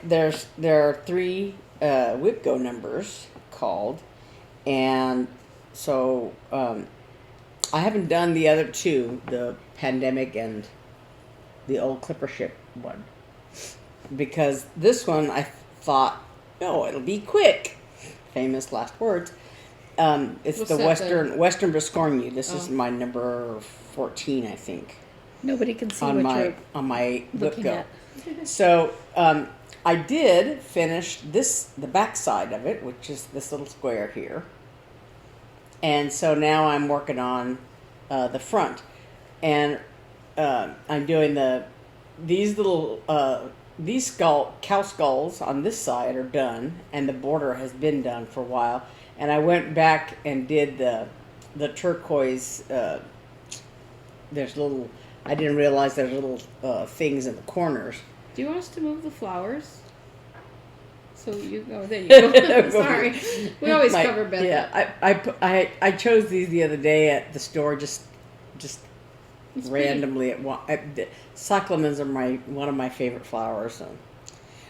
there are 3 WIP-GO numbers called, and so I haven't done the other 2, the pandemic and the old clipper ship one, because this one I thought, oh, it'll be quick. Famous last words. It's What's the that, Western Biscornu. This is my number 14, I think, Nobody can see on what you're my looking WIP-GO. at. So I did finish the back side of it, which is this little square here. And so now I'm working on the front, and I'm doing these little cow skulls on this side are done, and the border has been done for a while. And I went back and did the turquoise. There's little. I didn't realize there's little things in the corners. Do you want us to move the flowers? So you go. There you go. Sorry, we always cover Beth. Yeah, I chose these the other day at the store, just It's randomly at one. Cyclamens are one of my favorite flowers. So.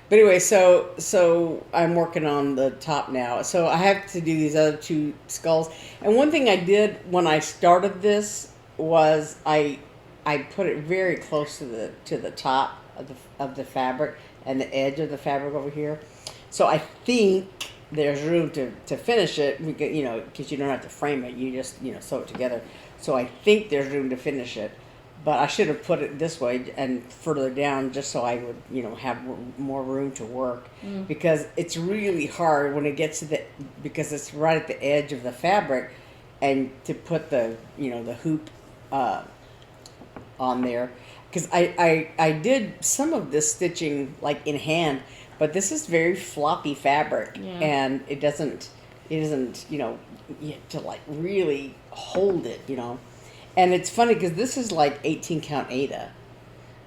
But anyway, so I'm working on the top now. So I have to do these other 2 skulls. And one thing I did when I started this was I put it very close to the top of the fabric and the edge of the fabric over here. So I think there's room to finish it, because you don't have to frame it. You just sew it together. So I think there's room to finish it. But I should have put it this way and further down, just so I would, have more room to work. Because it's really hard when it gets because it's right at the edge of the fabric, and to put the hoop on there. Because I did some of this stitching like in hand, but this is very floppy fabric, and it isn't, you have to like really hold it, And it's funny because this is like 18 count Aida,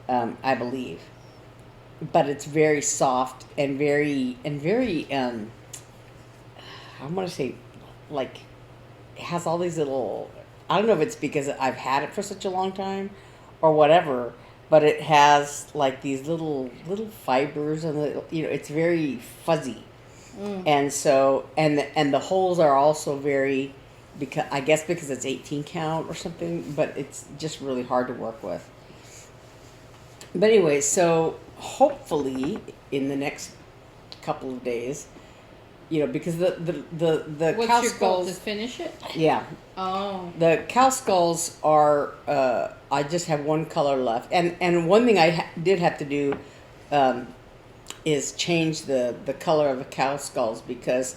I believe, but it's very soft and very I want to say, like, it has all these little. I don't know if it's because I've had it for such a long time, or whatever, but it has like these little fibers, and it's very fuzzy, and so and the holes are also very. Because it's 18 count or something, but it's just really hard to work with. But anyway, so hopefully in the next couple of days, because the What's cow your goal, to skulls, finish it? yeah, the cow skulls are. I just have one color left, and one thing I did have to do is change the color of the cow skulls, because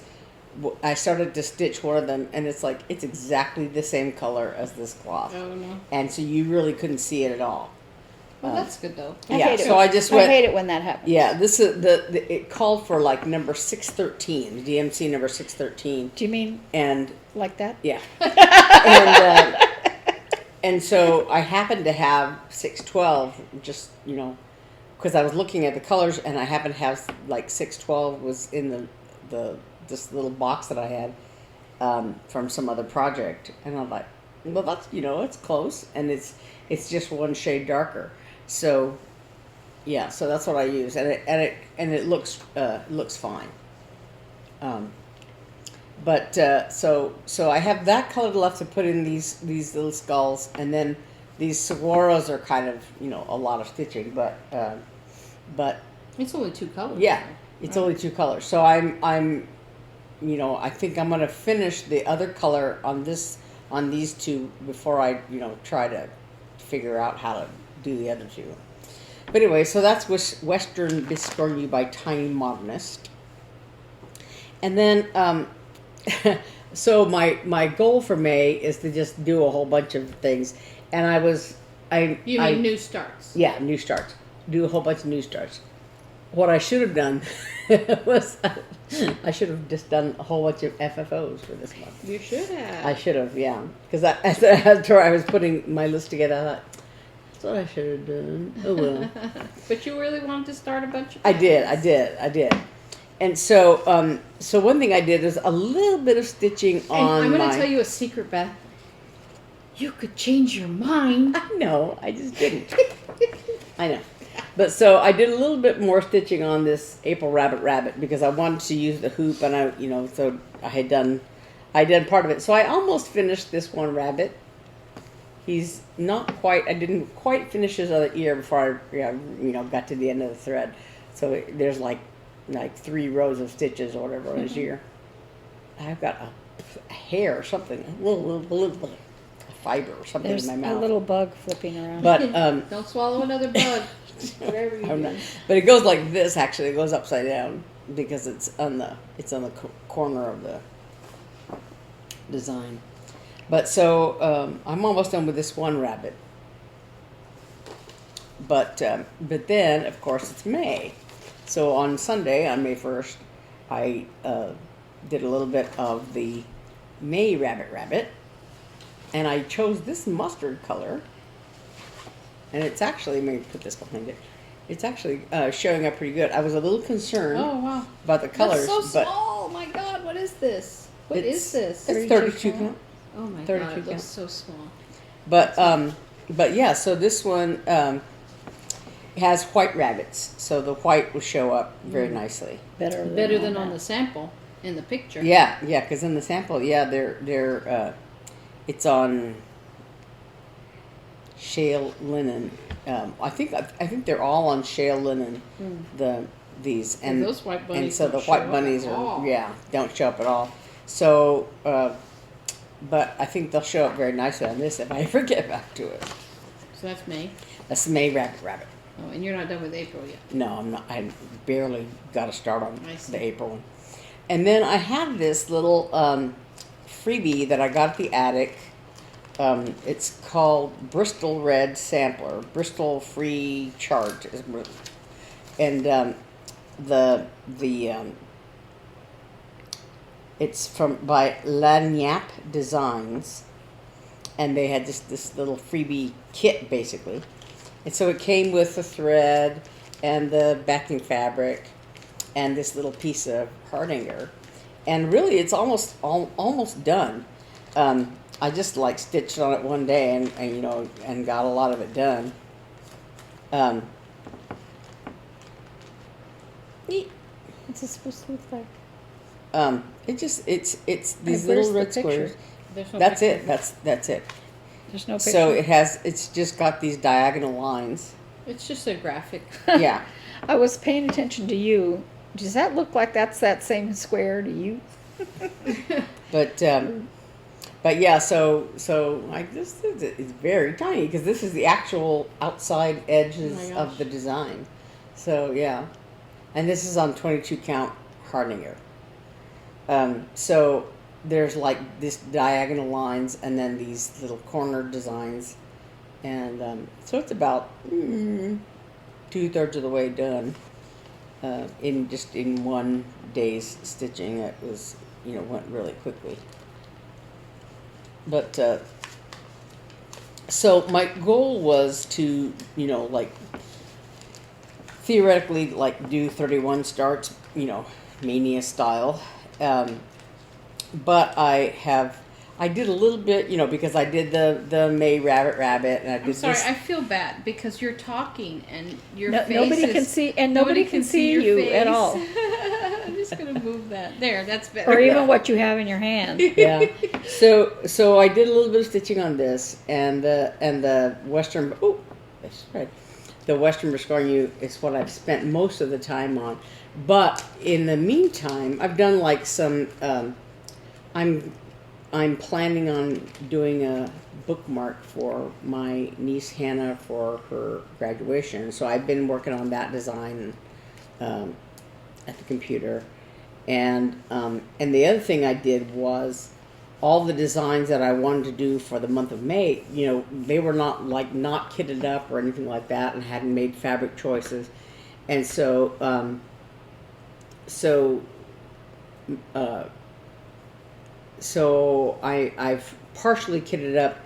I started to stitch one of them, and it's exactly the same color as this cloth. Oh no! And so you really couldn't see it at all. Well, that's good though. I hate it. I hate it when that happens. Yeah, this is it called for like number 613, DMC number 613. Do you mean and like that? Yeah. and so I happened to have 612, just because I was looking at the colors, and I happened to have like 612 was in this little box that I had from some other project, and I'm like, well, that's it's close, and it's just one shade darker. So yeah, so that's what I use, and it looks fine. But so I have that color left to put in these little skulls, and then these saguaros are kind of a lot of stitching, but it's only 2 colors. Yeah, it's only 2 colors. So I'm I think I'm gonna finish the other color on these 2 before I try to figure out how to do the other 2. But anyway, so that's Western Biscornu by Tiny Modernist. And then so my goal for May is to just do a whole bunch of things, and You mean new starts? Yeah, new starts. Do a whole bunch of new starts. What I should have done was I should have just done a whole bunch of FFOs for this month. You should have. I should have, yeah. Because after I was putting my list together, I thought, That's what I should have done. Oh well. But you really wanted to start a bunch of I did. And so, so one thing I did is a little bit of stitching And on I'm going my... to tell you a secret, Beth. You could change your mind. I know, I just didn't. I know. But so I did a little bit more stitching on this April Rabbit because I wanted to use the hoop, and I, so I done part of it. So I almost finished this one rabbit. He's not quite, I didn't quite finish his other ear before I, got to the end of the thread. So there's like 3 rows of stitches or whatever on his ear. I've got a hair or something, a little fiber or something There's in my mouth. a little bug flipping around. But don't swallow another bug. Whatever you do. But it goes like this. Actually, it goes upside down because it's on the corner of the design. But so I'm almost done with this one rabbit. But then of course it's May. So on Sunday, on May 1st, I did a little bit of the May rabbit, and I chose this mustard color. And it's actually, let me put this behind it. It's actually showing up pretty good. I was a little concerned about the colors. That's so but small. Oh my God, what is this? What is this? It's 32 count. Oh my 32 God, it count. looks so small. But yeah, so this one has white rabbits. So the white will show up very nicely. Better than on the sample in the picture. Yeah, because in the sample, they're it's on shale linen. I think they're all on shale linen. These and those white bunnies. And so the don't white show bunnies up at all. don't show up at all. So, but I think they'll show up very nicely on this if I ever get back to it. So that's May. That's May rabbit. Oh, and you're not done with April yet. No, I'm not. I barely got to start on I see. the April one. And then I have this little freebie that I got at the attic. It's called Bristol Red Sampler, Bristol Free Chart, and it's by Lagnappe Designs, and they had this little freebie kit basically, and so it came with the thread and the backing fabric and this little piece of hardinger, and really it's almost done. I just stitched on it one day and got a lot of it done. What's it supposed to look like? It's these where's little the red picture? squares. There's no That's picture. it. That's it. There's no picture. So it's just got these diagonal lines. It's just a graphic. Yeah. I was paying attention to you. Does that look like that's that same square to you? But yeah, so this is very tiny because this is the actual outside edges Oh of the design. So yeah, and this is on 22 count hardinger. So there's this diagonal lines and then these little corner designs, and so it's about 2/3 of the way done. In one day's stitching, it was went really quickly. But so my goal was to theoretically do 31 starts, mania style, but I did a little bit, because I did the May rabbit, and I did I'm sorry, this. I feel bad because you're talking and your face nobody is, can see, and nobody can see your you face. at all, I'm just gonna move that. There, that's better. or even what you have in your hand. Yeah. So I did a little bit of stitching on this, and the Western. Oh, that's right. The Western Biscornu is what I've spent most of the time on, but in the meantime, I've done some. I'm planning on doing a bookmark for my niece Hannah for her graduation, so I've been working on that design at the computer, and the other thing I did was all the designs that I wanted to do for the month of May. They were not not kitted up or anything like that, and hadn't made fabric choices, and so I've partially kitted up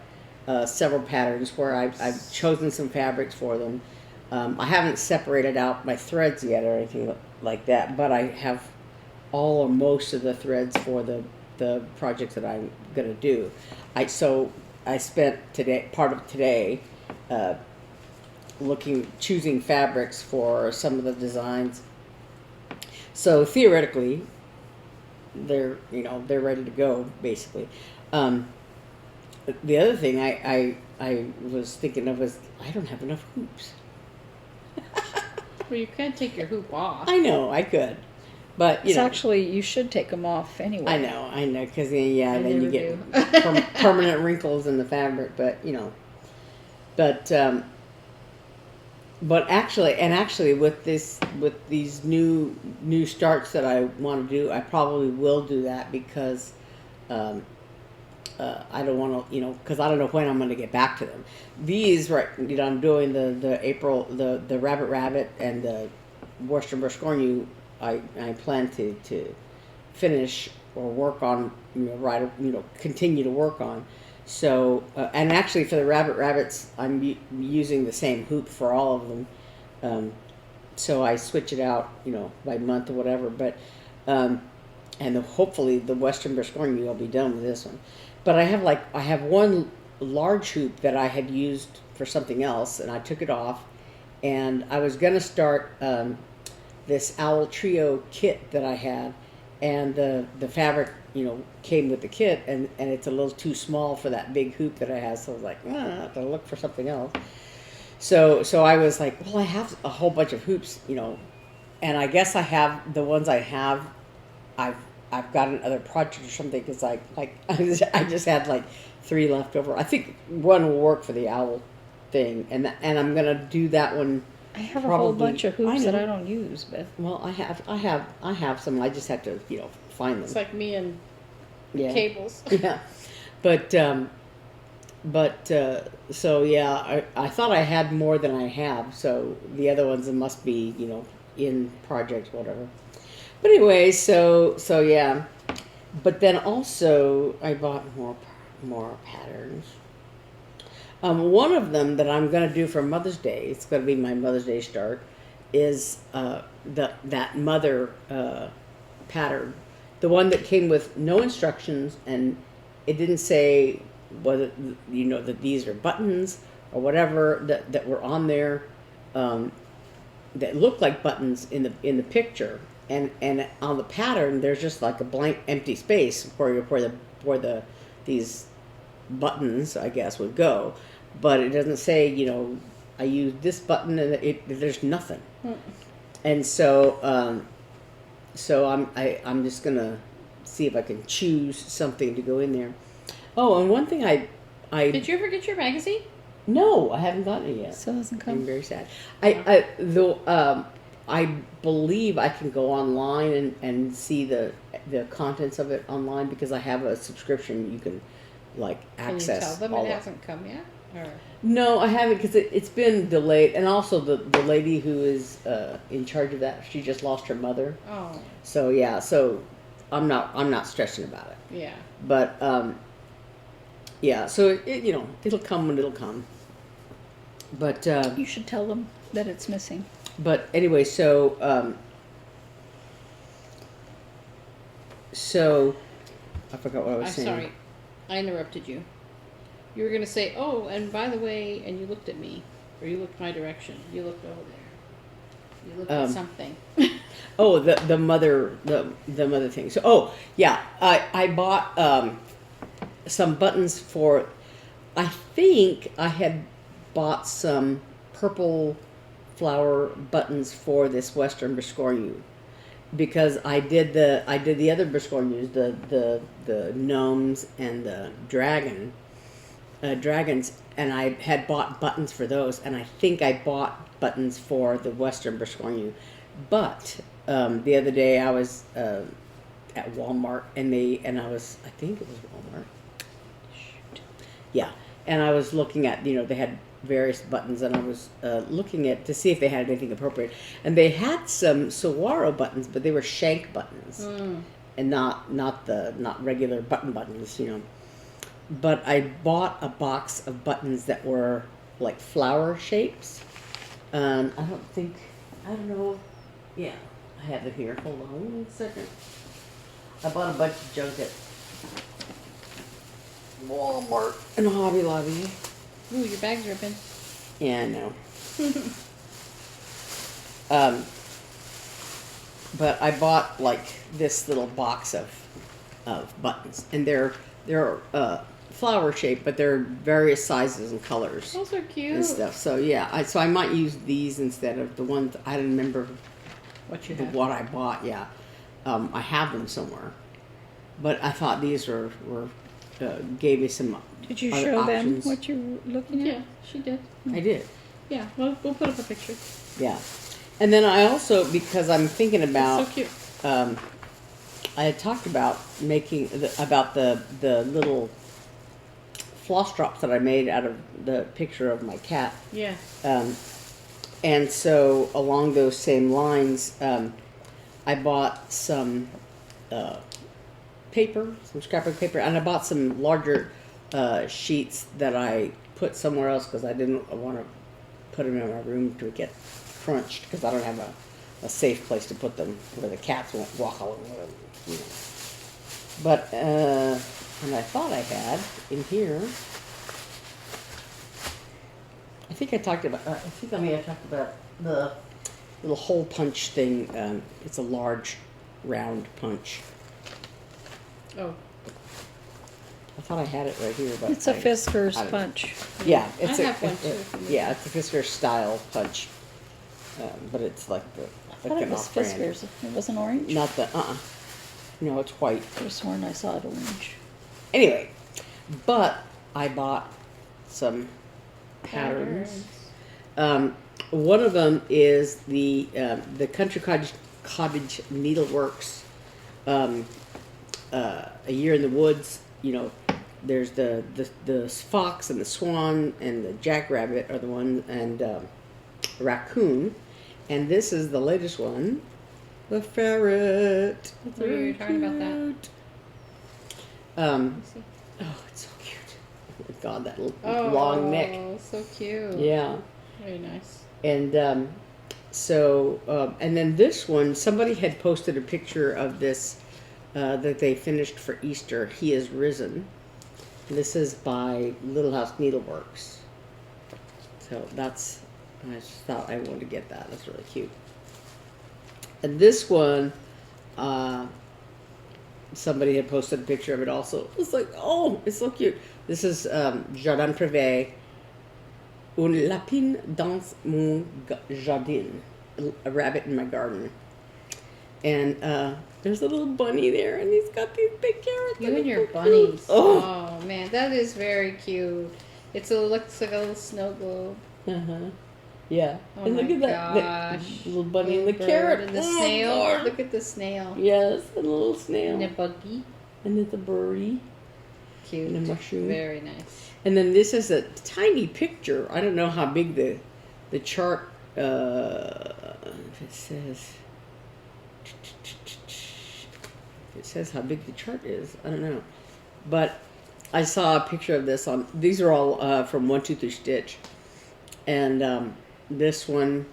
several patterns where I've chosen some fabrics for them. I haven't separated out my threads yet or anything like that, but I have all or most of the threads for the projects that I'm going to do. So I spent part of today choosing fabrics for some of the designs. So theoretically, they're ready to go basically. The other thing I was thinking of was I don't have enough hoops. Well, you can't take your hoop off. I know I could, but Actually, you should take them off anyway. I know, because then you get do. permanent wrinkles in the fabric. But actually, with these new starts that I want to do, I probably will do that because I don't want to, because I don't know when I'm going to get back to them. These, right, I'm doing the April, the Rabbit and the Western Bruscornu. I plan to finish or work on, continue to work on. So, and actually for the Rabbits, I'm using the same hoop for all of them. So I switch it out, by month or whatever. But, and hopefully the Western Bruscornu, I'll be done with this one. But I have one large hoop that I had used for something else, and I took it off, and I was going to start this Owl Trio kit that I had, and the fabric, came with the kit, and it's a little too small for that big hoop that I have, so I was like, I have to look for something else. So I was like, well, I have a whole bunch of hoops, and I guess I have the ones I have, I've got another project or something because I just had 3 left over. I think one will work for the owl thing, and I'm gonna do that one. I have a whole bunch of hoops that I don't use, but I have some. I just have to find them. It's like me and cables. Yeah, but so yeah, I thought I had more than I have. So the other ones must be in projects, whatever. But anyway, so yeah. But then also I bought more patterns. One of them that I'm going to do for Mother's Day, it's going to be my Mother's Day start, is that mother pattern. The one that came with no instructions, and it didn't say whether that these are buttons or whatever that were on there that looked like buttons in the picture. And on the pattern, there's just like a blank, empty space where these buttons, I guess, would go, but it doesn't say, I use this button, and there's nothing. And so I'm just gonna see if I can choose something to go in there. Oh, and one thing I Did you ever get your magazine? No, I haven't gotten it yet. still hasn't come. I'm very sad. I believe I can go online and see the contents of it online because I have a subscription. You can access. Can you tell them all it hasn't come yet? Or? No, I haven't because it's been delayed, and also the lady who is in charge of that, she just lost her mother. Oh. So yeah, I'm not stressing about it. Yeah. But yeah, so it'll come when it'll come. But You should tell them that it's missing. But anyway, so I forgot what I was saying. I'm sorry. I interrupted you. You were going to say, oh, and by the way, and you looked at me, or you looked my direction. You looked over there. You looked at something. Oh, the mother thing. So, yeah, I bought some buttons for, I think I had bought some purple flower buttons for this Western Bruscornu because I did the other Bruscornus, the gnomes and the dragons, and I had bought buttons for those, and I think I bought buttons for the Western Bruscornu. But the other day I was at Walmart, and I think it was Walmart. Shoot. Yeah, and I was looking at they had various buttons, and I was looking at to see if they had anything appropriate, and they had some saguaro buttons, but they were shank buttons, and not regular buttons, but I bought a box of buttons that were like flower shapes. I don't know. Yeah, I have it here. Hold on 1 second. I bought a bunch of junk at Walmart and Hobby Lobby. Ooh, your bag's ripping. Yeah, I know. But I bought like this little box of buttons, and they're flower shaped, but they're various sizes and colors Those are cute. and stuff. So yeah, I might use these instead of the ones I don't remember what I bought. Yeah, I have them somewhere, but I thought these were gave me some. Did you other show options. them what you were looking at? Yeah, she did. I did. Yeah, well, we'll put up a picture. Yeah, and then I also, because I'm thinking about. So cute. I had talked about making the little floss drops that I made out of the picture of my cat. Yeah. And so along those same lines, I bought some paper, some scrapbook paper, and I bought some larger sheets that I put somewhere else because I didn't want to put them in my room to get crunched because I don't have a safe place to put them where the cats won't walk all over them. You know. But, and I thought I had in here, I think I may have talked about the little hole punch thing. It's a large round punch. Oh. I thought I had it right here, but It's a Fisker's I don't know. punch. Yeah, I it's have one too. yeah, it's a Fisker style punch, but it's like I like thought it an was off-brand. Fisker's. It wasn't orange? Not the no, it's white. I could have sworn I saw it orange. Anyway, but I bought some patterns. One of them is the Country Cottage Needleworks. A Year in the Woods. You know, there's the fox and the swan and the jackrabbit are the ones, and raccoon, and this is the latest one, the ferret. I thought we were talking about that. Um, Let me see. oh, it's so cute. Oh my God, that Oh, long neck. so cute. Yeah. Very nice. And and then this one, somebody had posted a picture of this that they finished for Easter. He is Risen. This is by Little House Needleworks. So that's, I just thought I wanted to get that. That's really cute. And this one, somebody had posted a picture of it also. It was like, oh, it's so cute. This is Jardin Privé. Un lapin dans mon jardin. A rabbit in my garden. And there's a little bunny there, and he's got these big carrots. You and your so bunnies. cute. Oh. Oh man, that is very cute. Looks like a little snow globe. Uh-huh. Yeah. Oh and my look at that gosh. the little bunny and the Bird carrot. and the Oh, snail. Lord. Look at the snail. Yes, and a little snail. And a buggy. And it's a birdie. Cute. And a mushroom. Very nice. And then this is a tiny picture. I don't know how big the chart, if it says how big the chart is. I don't know. But I saw a picture of this on, these are all from 123 Stitch. And this one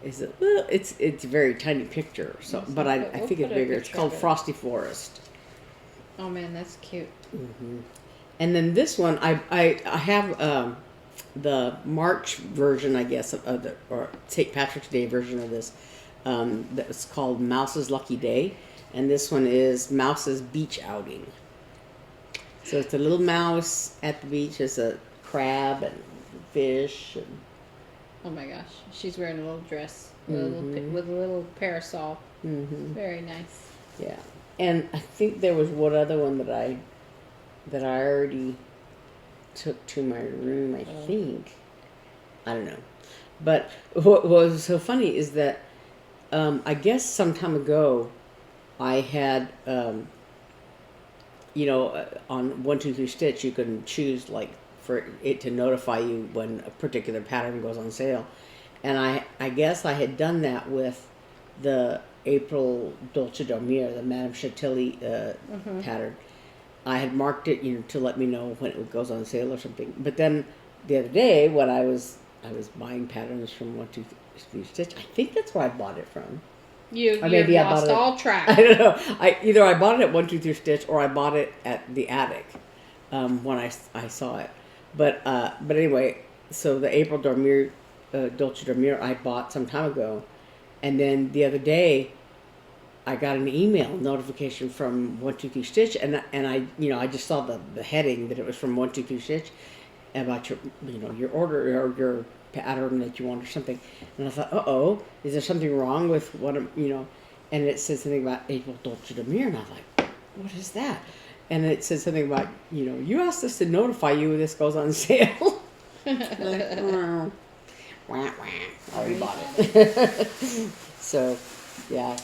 is, it's a very tiny picture. So, Yes, but I we'll think put it's a bigger. It's picture called of it. Frosty Forest. Oh man, that's cute. Mm-hmm. And then this one, I have the March version, I guess, or St. Patrick's Day version of this. That's called Mouse's Lucky Day, and this one is Mouse's Beach Outing. So it's a little mouse at the beach. There's a crab and fish. And Oh my gosh, she's wearing a little dress Mhm. with a little parasol. mm-hmm. Very nice. Yeah, and I think there was one other one that I already took to my room. I think, I don't know, but what was so funny is that I guess some time ago I had on 123 Stitch you can choose like for it to notify you when a particular pattern goes on sale, and I guess I had done that with the April Dolce Dormir, the Madame Chantilly pattern, I had marked it, to let me know when it goes on sale or something. But then the other day, when I was buying patterns from 123 Stitch, I think that's where I bought it from. You maybe lost all track. I don't know. Either I bought it at 123 Stitch or I bought it at the attic when I saw it. But anyway, so the April Dormier, Dolce Dormier I bought some time ago, and then the other day I got an email notification from 123 Stitch, and I just saw the heading that it was from 123 Stitch about your order or your pattern that you want or something. And I thought, is there something wrong with what I'm, and it said something about April Dolce Dormier, and I was like, what is that? And it said something about, you asked us to notify you when this goes on sale. Like, wah, already bought it. So, yeah.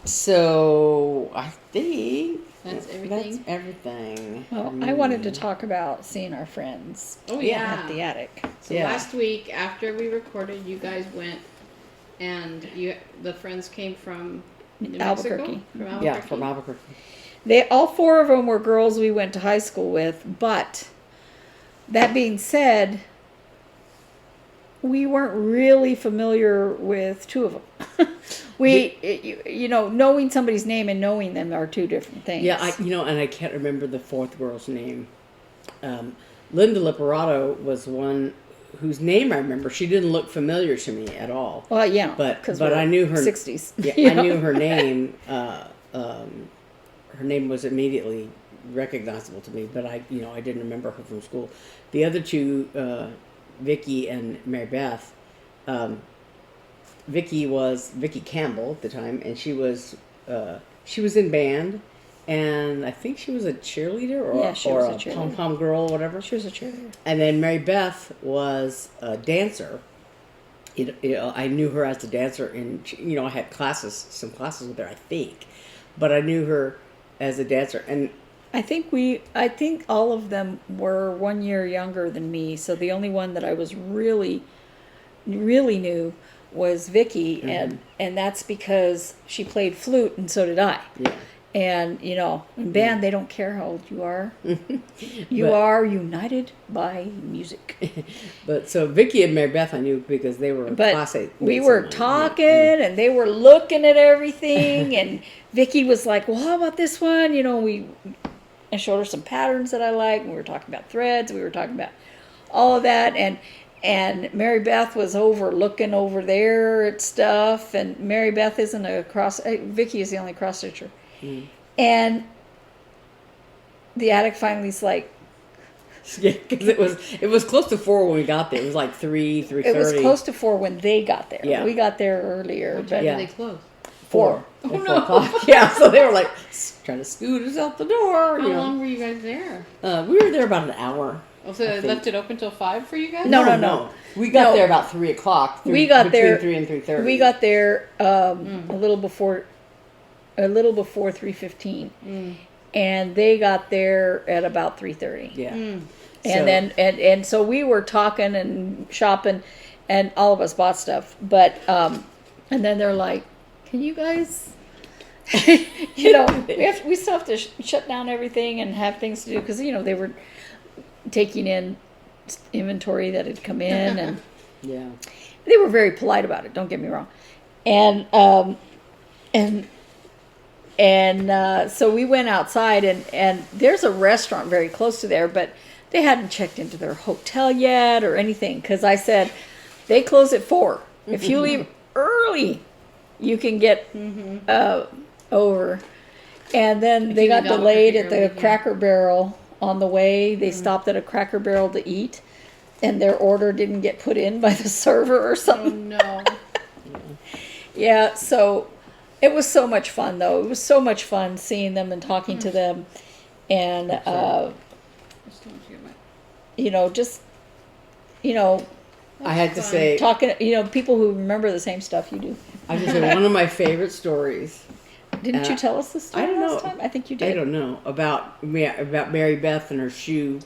So, I think that's everything. That's everything. Well, I wanted to talk about seeing our friends. Oh, yeah. At the attic. So last week, after we recorded, you guys went, and the friends came from New Albuquerque. Mexico? From Albuquerque? Yeah, from Albuquerque. All 4 of them were girls we went to high school with, but that being said, we weren't really familiar with 2 of them. Knowing somebody's name and knowing them are 2 different things. Yeah, and I can't remember the 4th girl's name. Linda Liperato was one whose name I remember. She didn't look familiar to me at all. Well, yeah, but I knew her 60s. Yeah, I knew her name. Her name was immediately recognizable to me, but I didn't remember her from school. The other 2, Vicky and Mary Beth. Vicky Campbell at the time, and she was in band, and I think she was a cheerleader or a pom-pom girl or whatever. She was a cheerleader. And then Mary Beth was a dancer. I knew her as a dancer, and I had some classes with her, I think, but I knew her as a dancer. And I think all of them were 1 year younger than me, so the only one that I was really knew was Vicky, and that's because she played flute, and so did I. Yeah. And in band they don't care how old you are. You are united by music. But so Vicky and Mary Beth I knew because they were classmates. We were talking, and they were looking at everything, and Vicky was like, "Well, how about this one?" I showed her some patterns that I like, and we were talking about threads. We were talking about all of that, and Mary Beth was looking over there at stuff, and Mary Beth isn't Vicky is the only cross stitcher. Mm. And the attic finally's like, yeah, because it was close to 4 when we got there. It was like 3:30. It was close to 4 when they got there. Yeah. We got there earlier. What time did they close? 4. Oh, at no. 4 o'clock. Yeah, so they were like trying to scoot us out the door. How long were you guys there? We were there about an hour. Oh, so they left it open till 5 for you guys? No. We got there about 3 o'clock. We got there between 3 and 3:30. We got there a little before 3:15, and they got there at about 3:30. Yeah, and so we were talking and shopping, and all of us bought stuff. But and then they're like, "Can you guys?" we still have to shut down everything and have things to do because they were taking in inventory that had come in, and yeah, they were very polite about it. Don't get me wrong, and so we went outside, and there's a restaurant very close to there, but they hadn't checked into their hotel yet or anything because I said they close at 4. If you leave early, you can get over. And then they got delayed at the Cracker Barrel on the way. They stopped at a Cracker Barrel to eat, and their order didn't get put in by the server or something. Oh, no. Yeah, so it was so much fun, though. It was so much fun seeing them and talking to them, and I had to say, talking. People who remember the same stuff you do. I have to say, one of my favorite stories. Didn't you tell us the story last time? I think you did. I don't know about Mary Beth and her shoe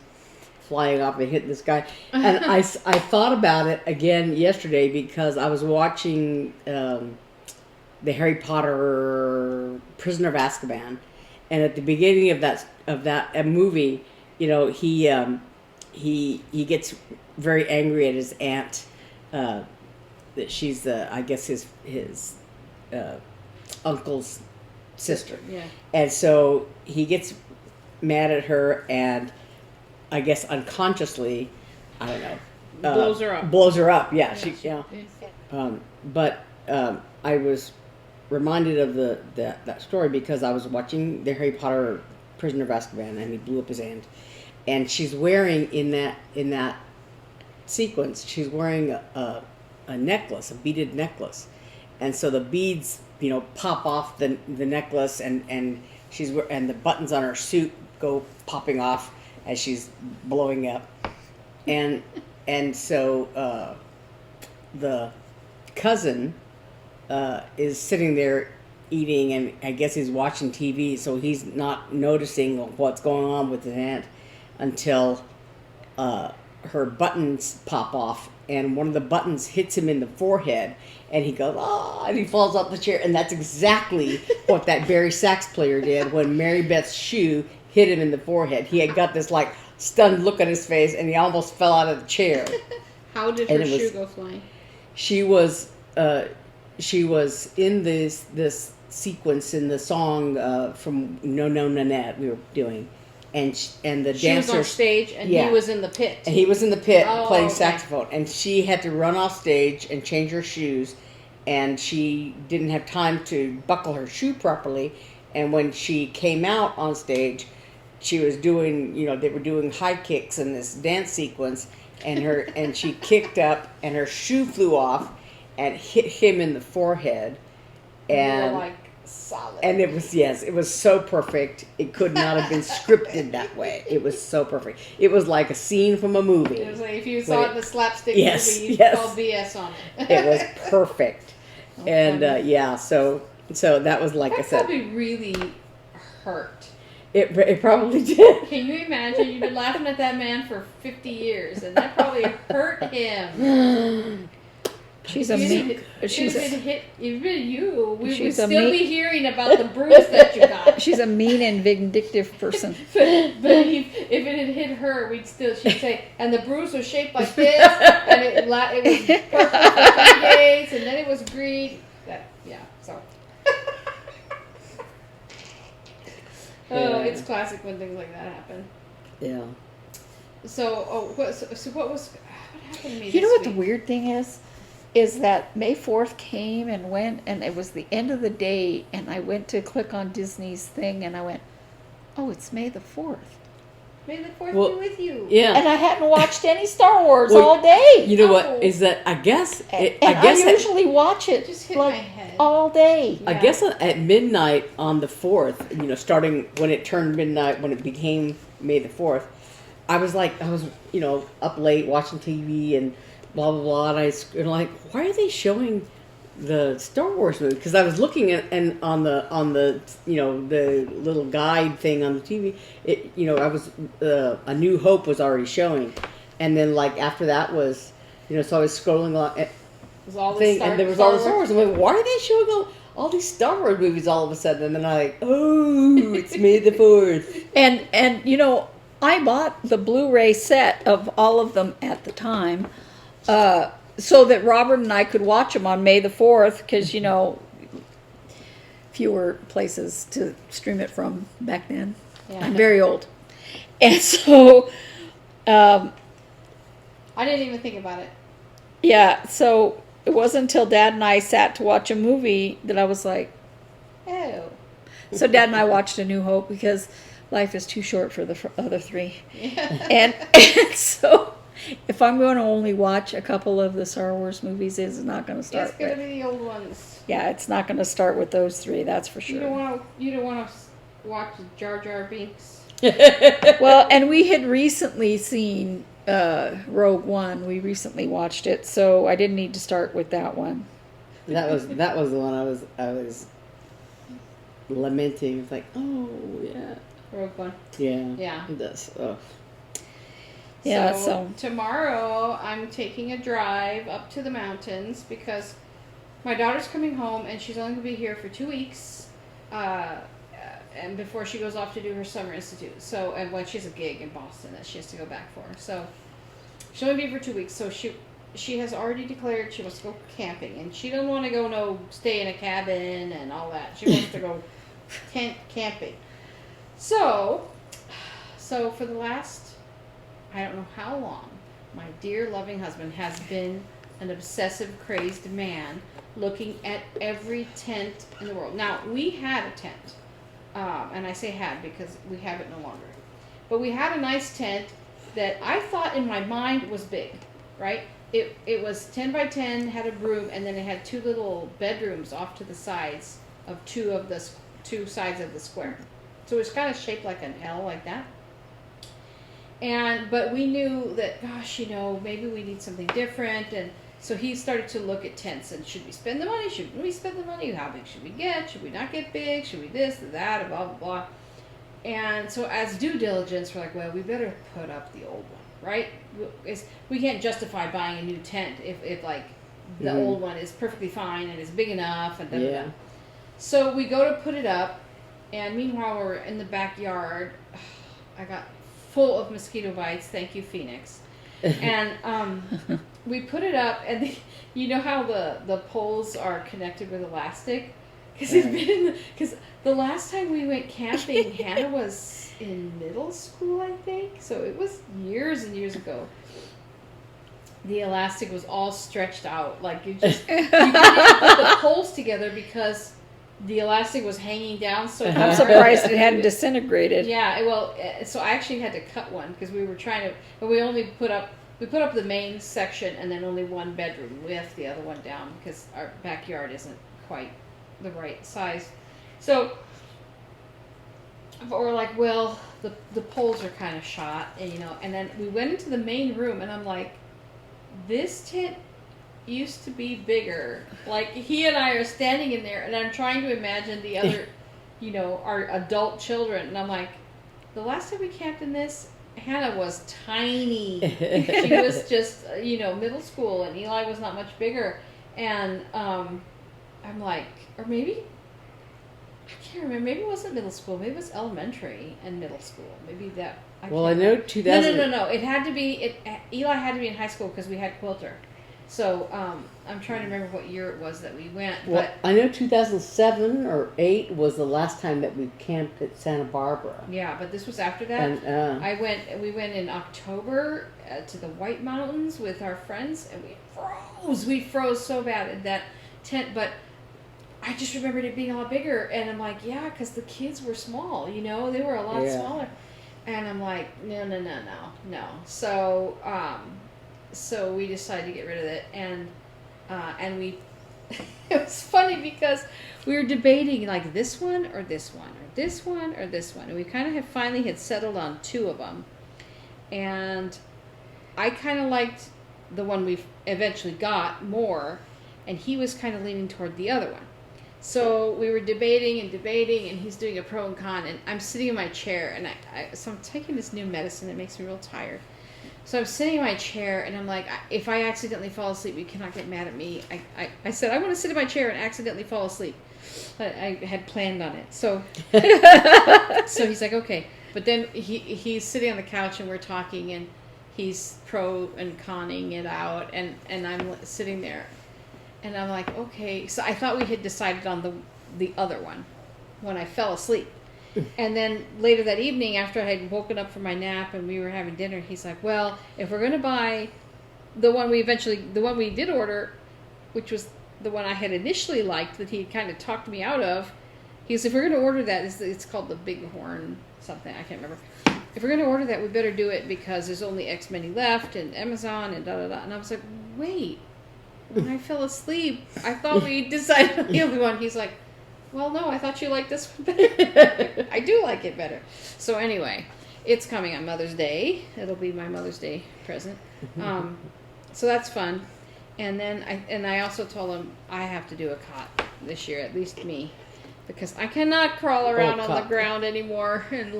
flying off and hitting this guy. And I thought about it again yesterday because I was watching the Harry Potter Prisoner of Azkaban, And at the beginning of that movie, you know, he gets very angry at his aunt, that she's I guess his uncle's sister. Yeah. And so he gets mad at her, and I guess unconsciously, I don't know, Blows her up. Blows her up. Yeah. Yeah. But I was reminded of that story because I was watching the Harry Potter Prisoner of Azkaban, and he blew up his hand. And she's wearing in that sequence, she's wearing a necklace, a beaded necklace, and so the beads, you know, pop off the necklace, and the buttons on her suit go popping off as she's blowing up, and so the cousin is sitting there eating, and I guess he's watching TV, so he's not noticing what's going on with his aunt until her buttons pop off, and one of the buttons hits him in the forehead, and he goes, "Ah!" and he falls off the chair, and that's exactly what that Barry sax player did when Mary Beth's shoe hit him in the forehead. He had got this like stunned look on his face, and he almost fell out of the chair. How did her shoe go flying? She was in this sequence in the song from No No Nanette we were doing, and the She dancer was on stage, and he was in the pit. And he was in the pit playing okay. saxophone, and she had to run off stage and change her shoes, and she didn't have time to buckle her shoe properly, and when she came out on stage, she was doing, you know, they were doing high kicks in this dance sequence, and she kicked up, and her shoe flew off and hit him in the forehead, and like solid. And it was so perfect. It could not have been scripted that way. It was so perfect. It was like a scene from a movie. It was like if you saw it in the slapstick movie, you'd call BS on it. It was perfect. And so that was like that I said. probably really hurt. It probably did. Can you imagine? You've been laughing at that man for 50 years, and that probably hurt him. She's a mean. She's you. We she's would a still mean- be hearing about the bruise that you got. She's a mean and vindictive person. But if it had hit her, she'd say, and the bruise was shaped like this, and it was purple for 3 days, and then it was green. So. Oh, it's classic when things like that happen. Yeah. So, what happened to me? You know what the weird thing is that May 4th came and went, and it was the end of the day, and I went to click on Disney's thing, and I went, oh, it's May the 4th. May the 4th be with you. Yeah. And I hadn't watched any Star Wars all day. You know what is that? I guess. I usually watch it just hit like my head. all day. I guess at midnight on the 4th, you know, starting when it turned midnight, when it became May the 4th, I was you know, up late watching TV and blah blah blah, and I'm like, why are they showing the Star Wars movie? Because I was looking at and on the you know, the little guide thing on the TV, it, you know, I was A New Hope was already showing, and then like after that was, you know, so I was scrolling on and there was all the Star Wars. I'm like, why are they showing all these Star Wars movies all of a sudden? And then I'm like, oh, it's May the 4th. And you know, I bought the Blu-ray set of all of them at the time, so that Robert and I could watch them on May the 4th, because, you know, fewer places to stream it from back then. Yeah. I'm very old. And so, I didn't even think about it. yeah, so it wasn't until Dad and I sat to watch a movie that I was like, Oh. so Dad and I watched A New Hope because life is too short for the other three. Yeah. And so if I'm going to only watch a couple of the Star Wars movies, it's not going to start It's going to with, be the old ones. yeah, it's not going to start with those three, that's for You sure. don't want to watch Jar Jar Binks. Well, and we had recently seen Rogue One. We recently watched it, so I didn't need to start with that one. That was the one I was lamenting. It's like, oh yeah, Rogue One. yeah, Yeah. That's Yeah, So so tomorrow I'm taking a drive up to the mountains because my daughter's coming home and she's only going to be here for 2 weeks. and before she goes off to do her summer institute. So, and when she has a gig in Boston that she has to go back for. So she'll only be for 2 weeks. So she has already declared she wants to go camping, and she don't want to go stay in a cabin and all that. She wants to go tent camping. So for the last, I don't know how long, my dear loving husband has been an obsessive, crazed man looking at every tent in the world. Now, we had a tent, and I say had because we have it no longer. But we had a nice tent that I thought in my mind was big, right? It was 10 by 10, had a room, and then it had 2 little bedrooms off to the sides of 2 sides of the square. So it was kind of shaped like an L, like that. But we knew that, gosh, maybe we need something different, and so he started to look at tents, and should we spend the money? Shouldn't we spend the money? How big should we get? Should we not get big? Should we this, that, blah, blah, blah. And so as due diligence, we're like, well, we better put up the old one, right? We can't justify buying a new tent if like, the old one is perfectly fine and is big enough. And da-da-da. So we go to put it up, and meanwhile we're in the backyard. I got full of mosquito bites. Thank you, Phoenix. And we put it up, and you know how the poles are connected with elastic? Because the last time we went camping, Hannah was in middle school, I think. So it was years and years ago. The elastic was all stretched out, like you couldn't even put the poles together because the elastic was hanging down. So I'm surprised it hadn't disintegrated. Yeah, well, so I actually had to cut one because we were trying to, but we only put up the main section and then only one bedroom. We left the other one down because our backyard isn't quite the right size. So we're like, well, the poles are kind of shot, and then we went into the main room, and I'm like, this tent used to be bigger. Like, he and I are standing in there, and I'm trying to imagine the other, our adult children, and I'm like, the last time we camped in this, Hannah was tiny. She was just, middle school, and Eli was not much bigger. And I'm like, or maybe, I can't remember, maybe it wasn't middle school, maybe it was elementary and middle school. Maybe that. I know 2000. No. It had to be, Eli had to be in high school because we had Quilter. So I'm trying to remember what year it was that we went. Well, but I know 2007 or 8 was the last time that we camped at Santa Barbara. Yeah, but this was after that. And we went in October to the White Mountains with our friends, and we froze so bad in that tent. But I just remembered it being a lot bigger, and I'm like, yeah, because the kids were small, they were a lot smaller. And I'm like, no. So we decided to get rid of it, and we. It was funny because we were debating like this one or this one or this one or this one, and we kind of finally had settled on 2 of them, and I kind of liked the one we eventually got more, and he was kind of leaning toward the other one. So we were debating, and he's doing a pro and con, and I'm sitting in my chair, and so I'm taking this new medicine that makes me real tired. So I'm sitting in my chair, and I'm like, if I accidentally fall asleep, you cannot get mad at me. I said, I want to sit in my chair and accidentally fall asleep. I had planned on it. So so he's like, okay. But then he's sitting on the couch, and we're talking, and he's pro and conning it out, and I'm sitting there. And I'm like, okay. So I thought we had decided on the other one when I fell asleep. And then later that evening, after I had woken up from my nap and we were having dinner, he's like, well, if we're going to buy the one we did order, which was the one I had initially liked that he had kind of talked me out of, he goes, if we're going to order that, it's called the Bighorn something, I can't remember. If we're going to order that, we better do it because there's only X many left and Amazon and da-da-da. And I was like, wait. When I fell asleep, I thought we decided on the other one. He's like, well, no, I thought you liked this one better. I do like it better. So anyway, it's coming on Mother's Day. It'll be my Mother's Day present. So that's fun. And then I also told him I have to do a cot this year, at least me, because I cannot crawl around on the ground anymore and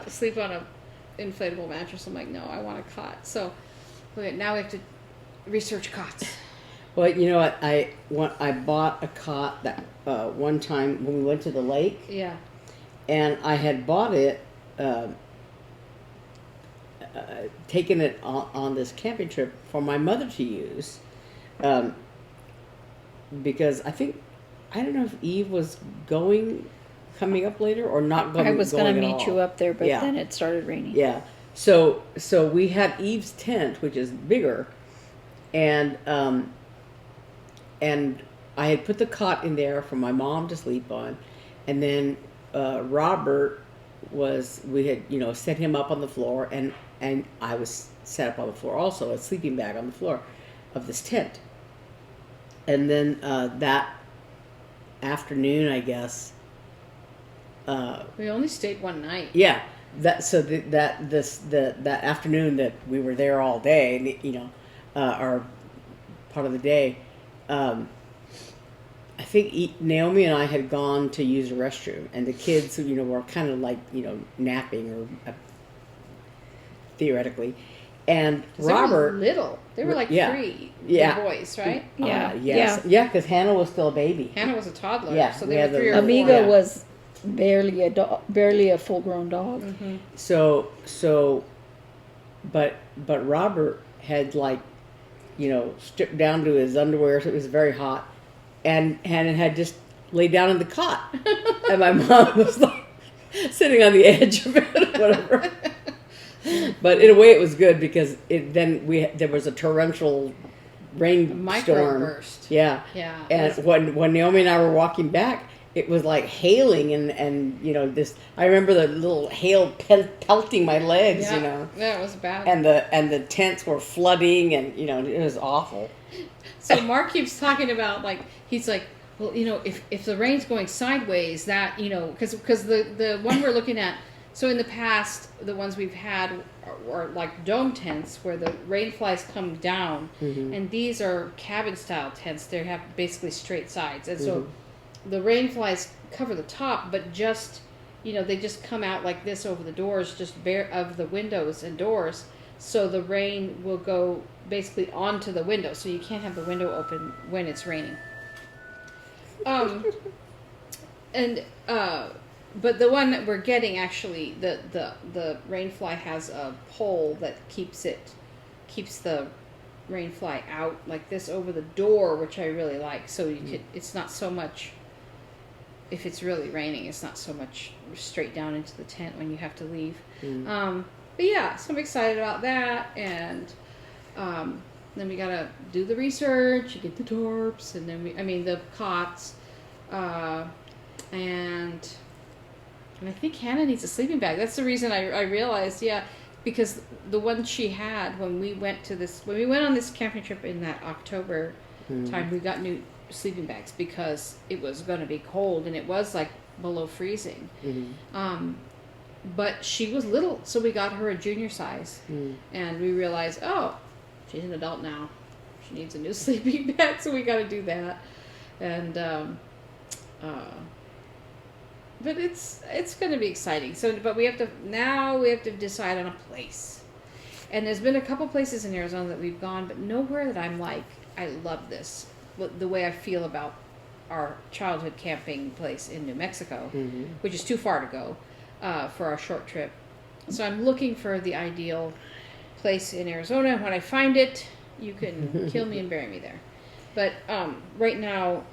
sleep on a inflatable mattress. I'm like, no, I want a cot. So now we have to research cots. Well, you know what? I bought a cot that one time when we went to the lake. Yeah. and I had bought it, taken it on this camping trip for my mother to use, because I don't know if Eve was coming up later or not going. I was going to at meet all. you up there, but Yeah. then it started raining. Yeah. So we had Eve's tent, which is bigger, and I had put the cot in there for my mom to sleep on, and then Robert we had set him up on the floor, and I was set up on the floor also, a sleeping bag on the floor of this tent. And then that afternoon, I guess. We only stayed one night. Yeah, that afternoon that we were there all day, or part of the day. I think Naomi and I had gone to use the restroom, and the kids, were kind of like, napping or theoretically. And Robert, they were little. They were like 3 boys, right? Yeah. Yes. Yeah, because Hannah was still a baby. Hannah was a toddler. Yeah, So we they were had 3 or the 4. Amigo Yeah. was barely a full-grown dog. Mm-hmm. So, but Robert had stripped down to his underwear, so it was very hot, and Hannah had just laid down in the cot, and my mom was like sitting on the edge of it, or whatever. But in a way, it was good because there was a torrential rainstorm. Microburst. Yeah. Yeah. And when Naomi and I were walking back, it was like hailing and this. I remember the little hail pelting my legs. Yeah, it was bad. And the tents were flooding, and it was awful. So Mark keeps talking about he's like, well, if the rain's going sideways, that because the one we're looking at. So in the past, the ones we've had are like dome tents where the rain flies come down, and these are cabin style tents. They have basically straight sides, and so the rain flies cover the top, but just they just come out like this over the doors, just bare of the windows and doors. So the rain will go basically onto the window, so you can't have the window open when it's raining. But the one that we're getting, actually, the rainfly has a pole that keeps the rainfly out like this over the door, which I really like. So it's not so much, if it's really raining, it's not so much straight down into the tent when you have to leave. But yeah, so I'm excited about that, and then we gotta do the research, get the tarps, and then the cots, and I think Hannah needs a sleeping bag. That's the reason I realized, because the one she had when we went on this camping trip in that October time, we got new sleeping bags because it was going to be cold, and it was like below freezing. But she was little, so we got her a junior size, and we realized, oh, she's an adult now. She needs a new sleeping bag, so we got to do that. And but it's going to be exciting. So, but we have to decide on a place. And there's been a couple places in Arizona that we've gone, but nowhere that I'm like, I love this. The way I feel about our childhood camping place in New Mexico, which is too far to go for our short trip. So I'm looking for the ideal place in Arizona. And when I find it, you can kill me and bury me there. But right now,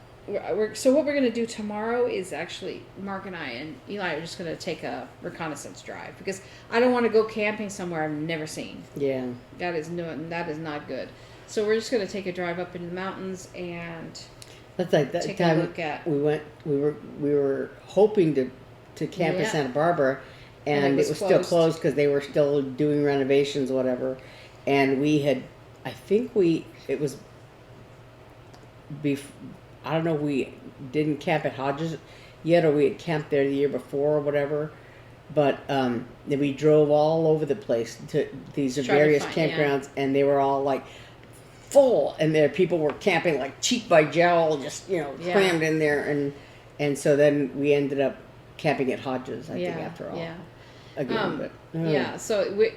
so what we're going to do tomorrow is actually Mark and I and Eli are just going to take a reconnaissance drive, because I don't want to go camping somewhere I've never seen. Yeah. That is not good. So we're just going to take a drive up in the mountains and that's like that take time a look at. We were hoping to camp in Santa Barbara, and it was still closed because they were still doing renovations or whatever. And I don't know if we didn't camp at Hodges yet, or we had camped there the year before or whatever. But then we drove all over the place to these various campgrounds, and they were all like full, and there people were camping like cheek by jowl, just crammed in there, and so then we ended up camping at Hodges, I think, after all. Yeah. Again, so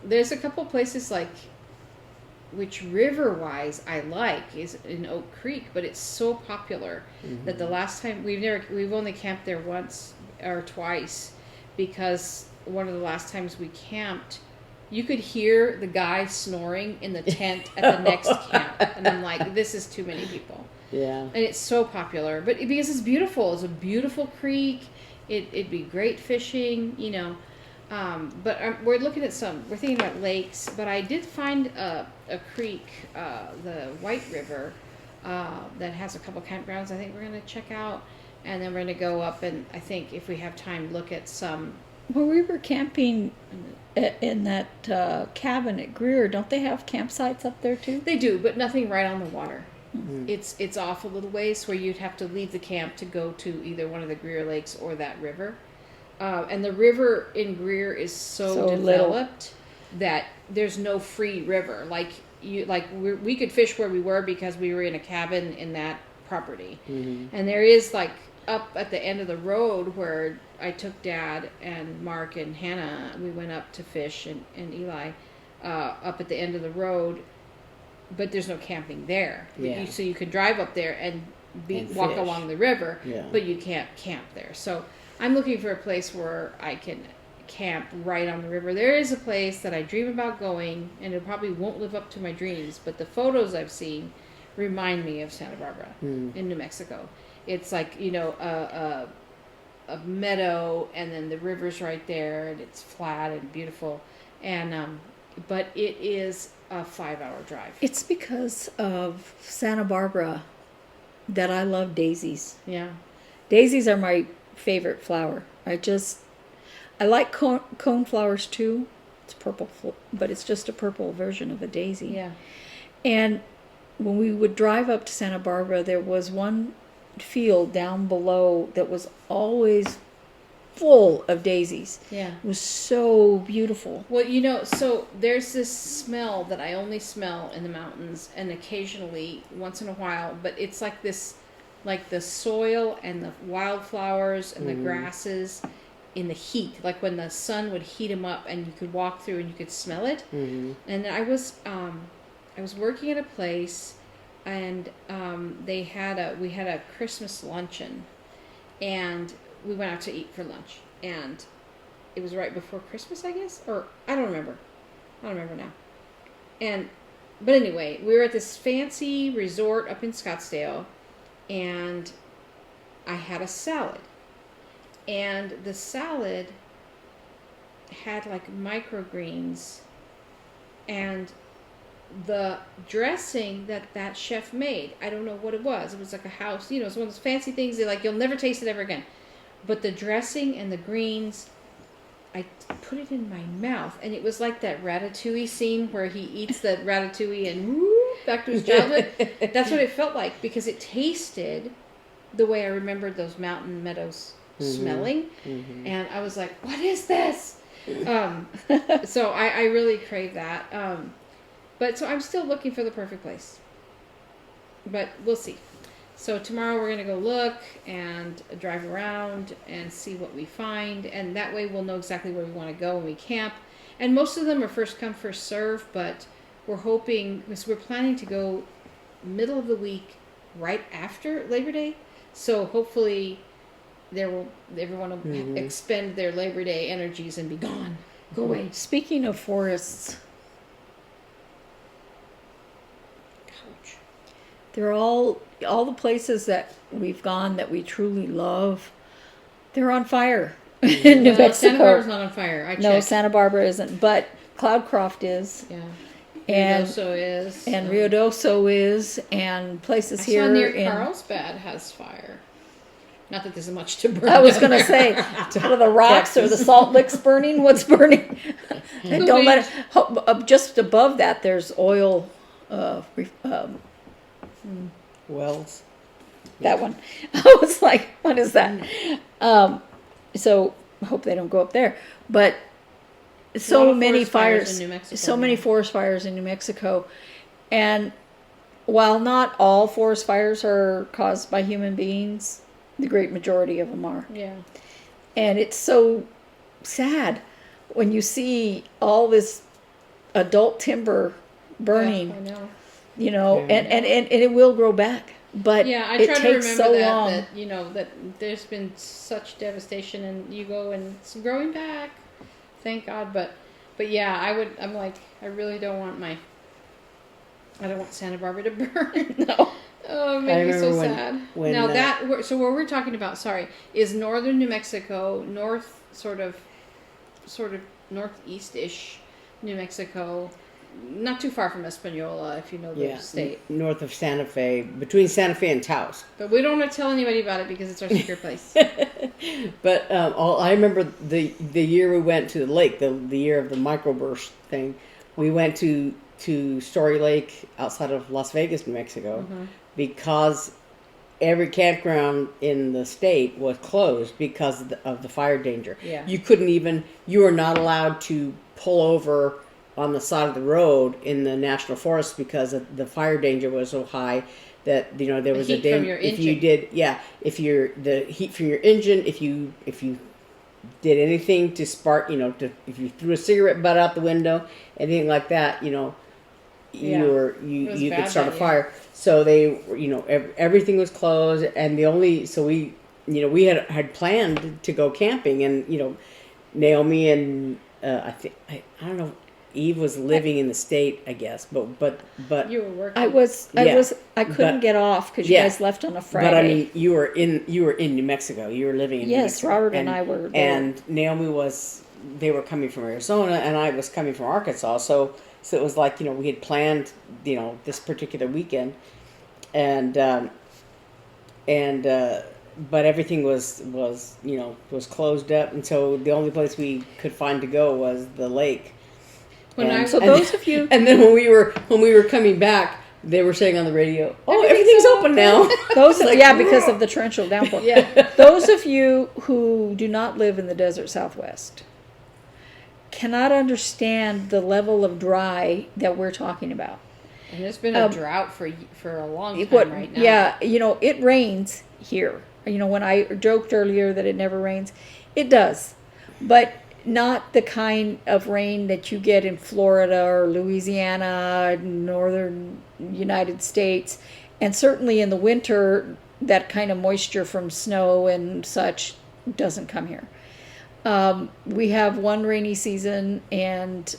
there's a couple places like, which river-wise I like, is in Oak Creek, but it's so popular that the last time we've only camped there once or twice, because one of the last times we camped, you could hear the guy snoring in the tent at the next camp. And I'm like, this is too many people. Yeah. And it's so popular. But because it's beautiful. It's a beautiful creek. It'd be great fishing, you know. But we're looking at we're thinking about lakes. But I did find a creek, the White River, that has a couple campgrounds I think we're going to check out. And then we're going to go up and, I think, if we have time, look at some. When we were camping in that cabin at Greer, don't they have campsites up there too? They do, but nothing right on the water. Mm-hmm. It's off a little ways where you'd have to leave the camp to go to either one of the Greer Lakes or that river. And the river in Greer is so developed that there's no free river. We could fish where we were because we were in a cabin in that property. Mm-hmm. And there is like up at the end of the road where I took Dad and Mark and Hannah. We went up to fish and Eli up at the end of the road, but there's no camping there. Yeah. So you can drive up there and walk fish along the river, yeah. but you can't camp there. So I'm looking for a place where I can camp right on the river. There is a place that I dream about going, and it probably won't live up to my dreams, but the photos I've seen remind me of Santa Barbara in New Mexico. It's like, you know, a meadow, and then the river's right there, and it's flat and beautiful. And but it is a 5-hour drive. It's because of Santa Barbara that I love daisies. Yeah. Daisies are my favorite flower. I like cone flowers too. It's purple, but it's just a purple version of a daisy. Yeah. And when we would drive up to Santa Barbara, there was one field down below that was always full of daisies. Yeah. It was so beautiful. Well, you know, so there's this smell that I only smell in the mountains and occasionally once in a while, but it's like this, like the soil and the wildflowers and the grasses in the heat, like when the sun would heat them up and you could walk through and you could smell it. Mm-hmm. And I was working at a place, and we had a Christmas luncheon, and we went out to eat for lunch, and it was right before Christmas, I guess, or I don't remember now. But anyway, we were at this fancy resort up in Scottsdale, and I had a salad, and the salad had like microgreens, and the dressing that chef made, I don't know what it was. It was like a house, you know, it's one of those fancy things that like you'll never taste it ever again. But the dressing and the greens, I put it in my mouth, and it was like that Ratatouille scene where he eats the ratatouille and back to his childhood. That's what it felt like, because it tasted the way I remembered those mountain meadows smelling. Mm-hmm. And I was like, what is this? So I really crave that. But so I'm still looking for the perfect place. But we'll see. So tomorrow we're going to go look and drive around and see what we find. And that way we'll know exactly where we want to go when we camp. And most of them are first come, first serve. But we're hoping, because we're planning to go middle of the week right after Labor Day. So hopefully everyone will expend their Labor Day energies and be gone. Go away. Speaking of forests, they're all the places that we've gone that we truly love, they're on fire in New Mexico. Santa Barbara's not on fire. I checked. No, Santa Barbara isn't, but Cloudcroft is. Yeah. And Ruidoso is. And Ruidoso is, and places I here saw near in Carlsbad has fire. Not that there's much to burn. I was going to say, what are the rocks or the salt licks burning? What's burning? And don't let it. Just above that, there's oil. Wells. That one. I was like, what is that? So I hope they don't go up there. But so many fires in New Mexico, so many forest fires in New Mexico. And while not all forest fires are caused by human beings, the great majority of them are. Yeah. And it's so sad when you see all this adult timber burning. Yeah, I know. You know, and it will grow back. but Yeah, I it try to takes remember so that, long. that there's been such devastation in Hugo and it's growing back. Thank God. But yeah, I'm like, I really don't want I don't want Santa Barbara to burn. No. Oh, it I made me so remember sad. when, Now so what we're talking about, sorry, is northern New Mexico, north, sort of northeast-ish New Mexico, not too far from Espanola, if you know the state. North of Santa Fe, between Santa Fe and Taos. But we don't want to tell anybody about it because it's our secret place. But I remember the year we went to the lake, the year of the microburst thing. We went to Story Lake outside of Las Vegas, New Mexico, because every campground in the state was closed because of the fire danger. Yeah. You were not allowed to pull over on the side of the road in the national forest because the fire danger was so high that there was the heat from your if engine. you did the heat from your engine, if you did anything to spark, if you threw a cigarette butt out the window, anything like that, you could start a fire. So they, everything was closed, and we had planned to go camping, and Naomi and I don't know, Eve was living in the state, I guess, but You were working. I couldn't get off because you guys left on a Friday. But I mean, you were in New Mexico. You were living in New Mexico. Yes, Robert and I were there. And Naomi they were coming from Arizona, and I was coming from Arkansas. So it was like, we had planned, this particular weekend, but everything was closed up, and so the only place we could find to go was the lake. Those of you, and then when we were coming back, they were saying on the radio, everything's open now. because of the torrential downpour. Yeah. Those of you who do not live in the desert Southwest cannot understand the level of dry that we're talking about. And there's been a drought for a long time right now. Yeah, it rains here. When I joked earlier that it never rains, it does. But not the kind of rain that you get in Florida or Louisiana, northern United States. And certainly in the winter, that kind of moisture from snow and such doesn't come here. We have one rainy season, and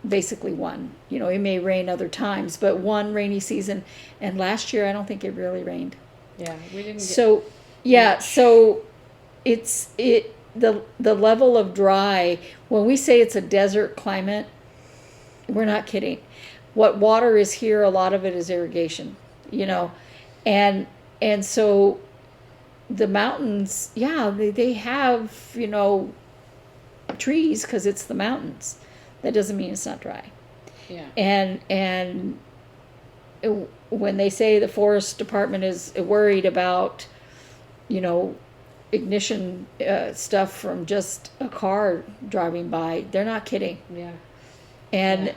basically one. It may rain other times, but one rainy season. And last year, I don't think it really rained. Yeah, we didn't. So it's the level of dry. When we say it's a desert climate, we're not kidding. What water is here, a lot of it is irrigation. And so the mountains, they have trees because it's the mountains. That doesn't mean it's not dry. Yeah. And when they say the forest department is worried about, ignition stuff from just a car driving by, they're not kidding. Yeah. And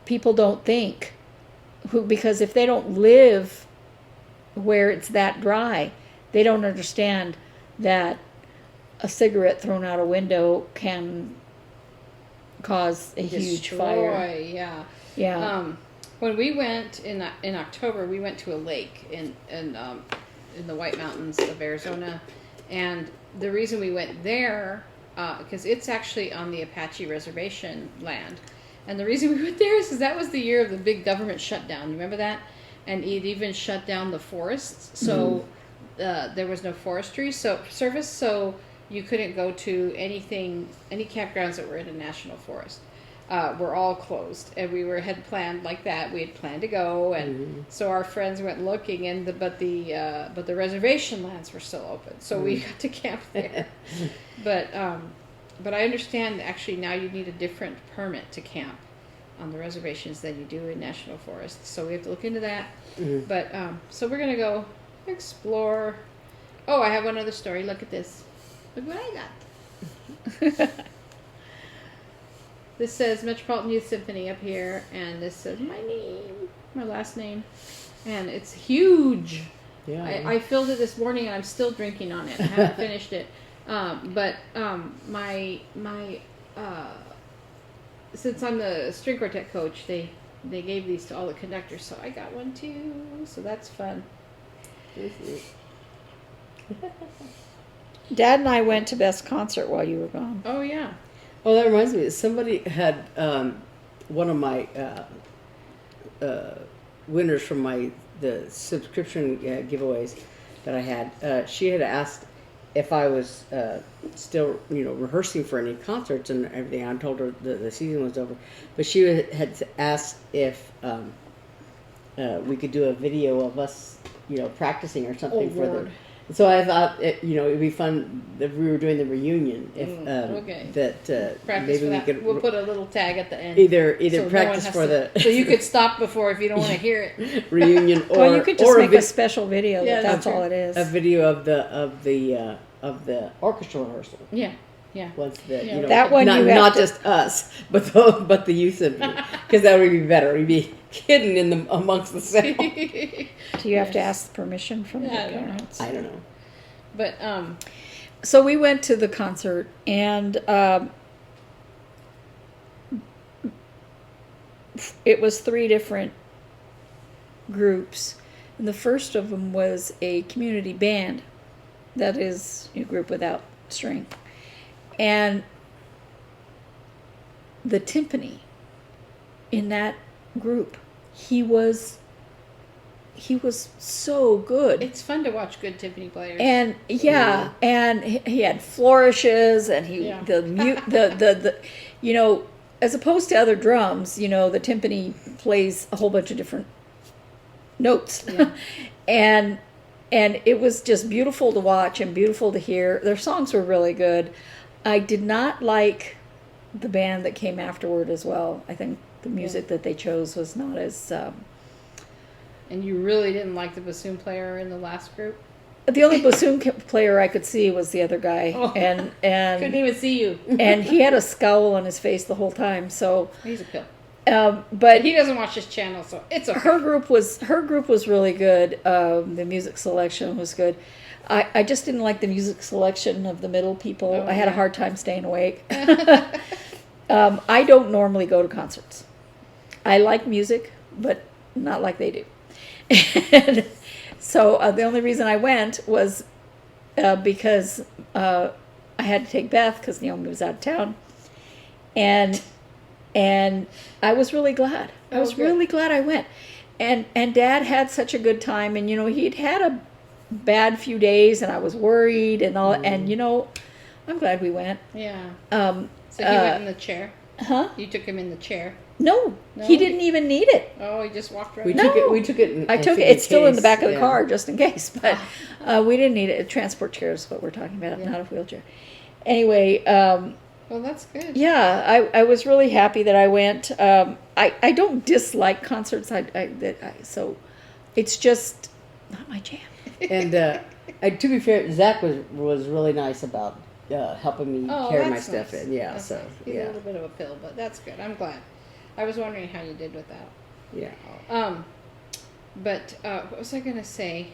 people don't think, because if they don't live where it's that dry, they don't understand that a cigarette thrown out a window can cause a huge fire. Yeah. Yeah. When we went in October, we went to a lake in the White Mountains of Arizona, and the reason we went there because it's actually on the Apache reservation land, and the reason we went there is because that was the year of the big government shutdown. You remember that? And it even shut down the forests, so there was no forestry service, so you couldn't go to any campgrounds that were in a national forest. Were all closed, and we had planned like that. We had planned to go, and so our friends went looking, but the reservation lands were still open, so we got to camp there. But I understand actually now you need a different permit to camp on the reservations than you do in national forests. So we have to look into that. But so we're gonna go explore. Oh, I have one other story. Look at this. Look what I got. This says Metropolitan Youth Symphony up here, and this says my name, my last name, and it's huge. Yeah. I filled it this morning, and I'm still drinking on it. I haven't finished it. But my since I'm the string quartet coach, they they gave these to all the conductors, so I got one too. So that's fun. Dad and I went to Best Concert while you were gone. Oh yeah. Oh, that reminds me. Somebody had one of my winners from the subscription giveaways that I had. She had asked if I was still, rehearsing for any concerts and everything. I told her the season was over, but she had asked if we could do a video of us, practicing or something for Lord. them. So I thought, it'd be fun if we were doing the reunion. If okay. that Practice maybe for we that. could We'll put a little tag at the end. either So no one practice has for to- the So you could stop before if you don't want to hear it. reunion, or Well, you could just or make a special video. Yeah, That's that's all it is. a video of the orchestra rehearsal. Yeah. Yeah. Once the Yeah. That one not, you have not to- just us, but the youth because that would be better. We'd be hidden amongst the sound. Do you have to ask permission from the Yeah, I don't know. parents? I don't know. But So we went to the concert, and it was 3 different groups. And the first of them was a community band, that is a group without string. And the timpani in that group, he was so good. it's fun to watch good timpani players. And and he had flourishes, and Yeah. the as opposed to other drums, the timpani plays a whole bunch of different notes. Yeah. and it was just beautiful to watch and beautiful to hear. Their songs were really good. I did not like the band that came afterward as well. I think the music that they chose was not as And you really didn't like the bassoon player in the last group? the only bassoon player I could see was the other guy. Oh. and Couldn't even see you. and he had a scowl on his face the whole time. So, He's a pill. but But he doesn't watch this channel, so it's okay. her group was really good. The music selection was good. I just didn't like the music selection of the middle people. Oh, I had a yeah. hard time staying awake. I don't normally go to concerts. I like music, but not like they do. And so the only reason I went was because I had to take Beth because Naomi was out of town, and I was really glad. I was good. really glad I went, and Dad had such a good time, and he'd had a bad few days, and I was worried and all, and I'm glad we went. Yeah. Um, So he went in the chair. huh? You took him in the chair. No, No? he didn't even need it. Oh, he just walked around. We No. took it. We took it. I took it. think, It's still in the case, back of the yeah. car just in case, but we didn't need it. A transport chair is what we're talking about, Yeah. not a wheelchair. Anyway, Well, that's good. yeah, I was really happy that I went. I don't dislike concerts. So it's just not my jam. And to be fair, Zach was really nice about helping me Oh, carry my that's stuff nice. in. Yeah. That's So nice. He's a yeah. little bit of a pill, but that's good. I'm glad. I was wondering how you did with that. Yeah. But what was I gonna say?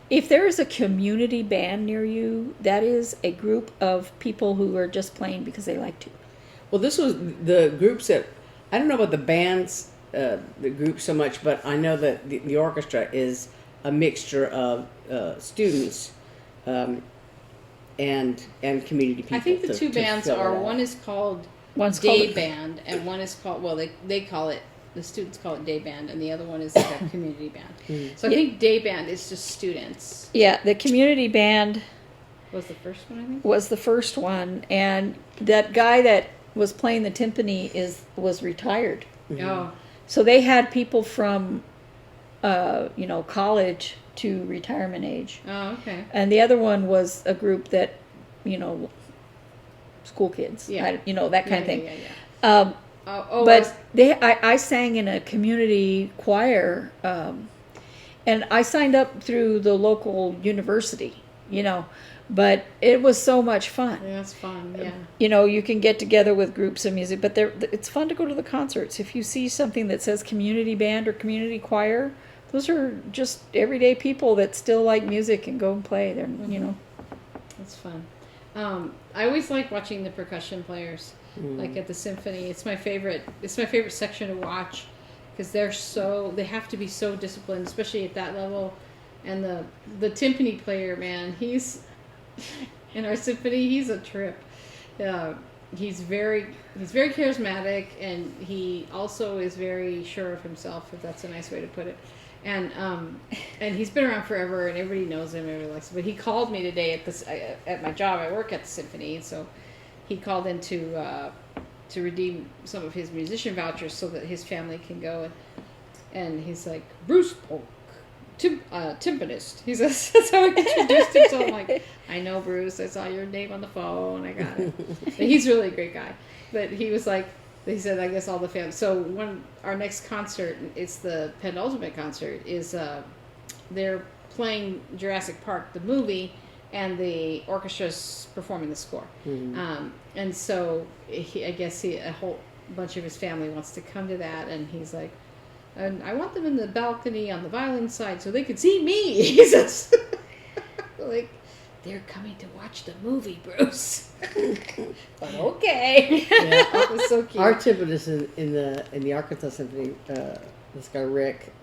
If there is a community band near you, that is a group of people who are just playing because they like to. Well, this was the groups that I don't know about the bands, the group so much, but I know that the orchestra is a mixture of students and community people. I think the to- two to bands fill it are out. one is called One's day called- band and one is called they call it the students call it day band and the other one is like a community band. So I think day band is just students. Yeah, the community band Was the first one I think? was the first one, and that guy that was playing the timpani was retired. Oh. So they had people from, college to retirement age, Oh, okay. and the other one was a group that, school kids, Yeah. that kind of thing. Yeah. Oh, But I sang in a community choir, and I signed up through the local university, but it was so much fun. yeah, that's fun. Yeah. You can get together with groups of music, but it's fun to go to the concerts. If you see something that says community band or community choir, those are just everyday people that still like music and go and play. They're, That's fun. I always like watching the percussion players. like at the symphony. It's my favorite section to watch because they have to be so disciplined, especially at that level. And the timpani player, man, he's in our symphony. He's a trip. He's very charismatic, and he also is very sure of himself, if that's a nice way to put it. And he's been around forever, and everybody knows him, everybody likes him. But he called me today at my job. I work at the symphony, so he called in to redeem some of his musician vouchers so that his family can go. And he's like, Bruce Polk, timpanist. He says, that's how he introduced him. So I'm like, I know, Bruce. I saw your name on the phone. I got it. But he's really a great guy. But he was like, he said, I guess all the family. So our next concert, it's the penultimate concert, is they're playing Jurassic Park, the movie, and the orchestra's performing the score. Mm-hmm. And so I guess a whole bunch of his family wants to come to that, and he's like, and I want them in the balcony on the violin side so they can see me. He says, like, they're coming to watch the movie, Bruce. But okay. Yeah. It was so cute. Our timpanist in the Arkansas Symphony, this guy Rick,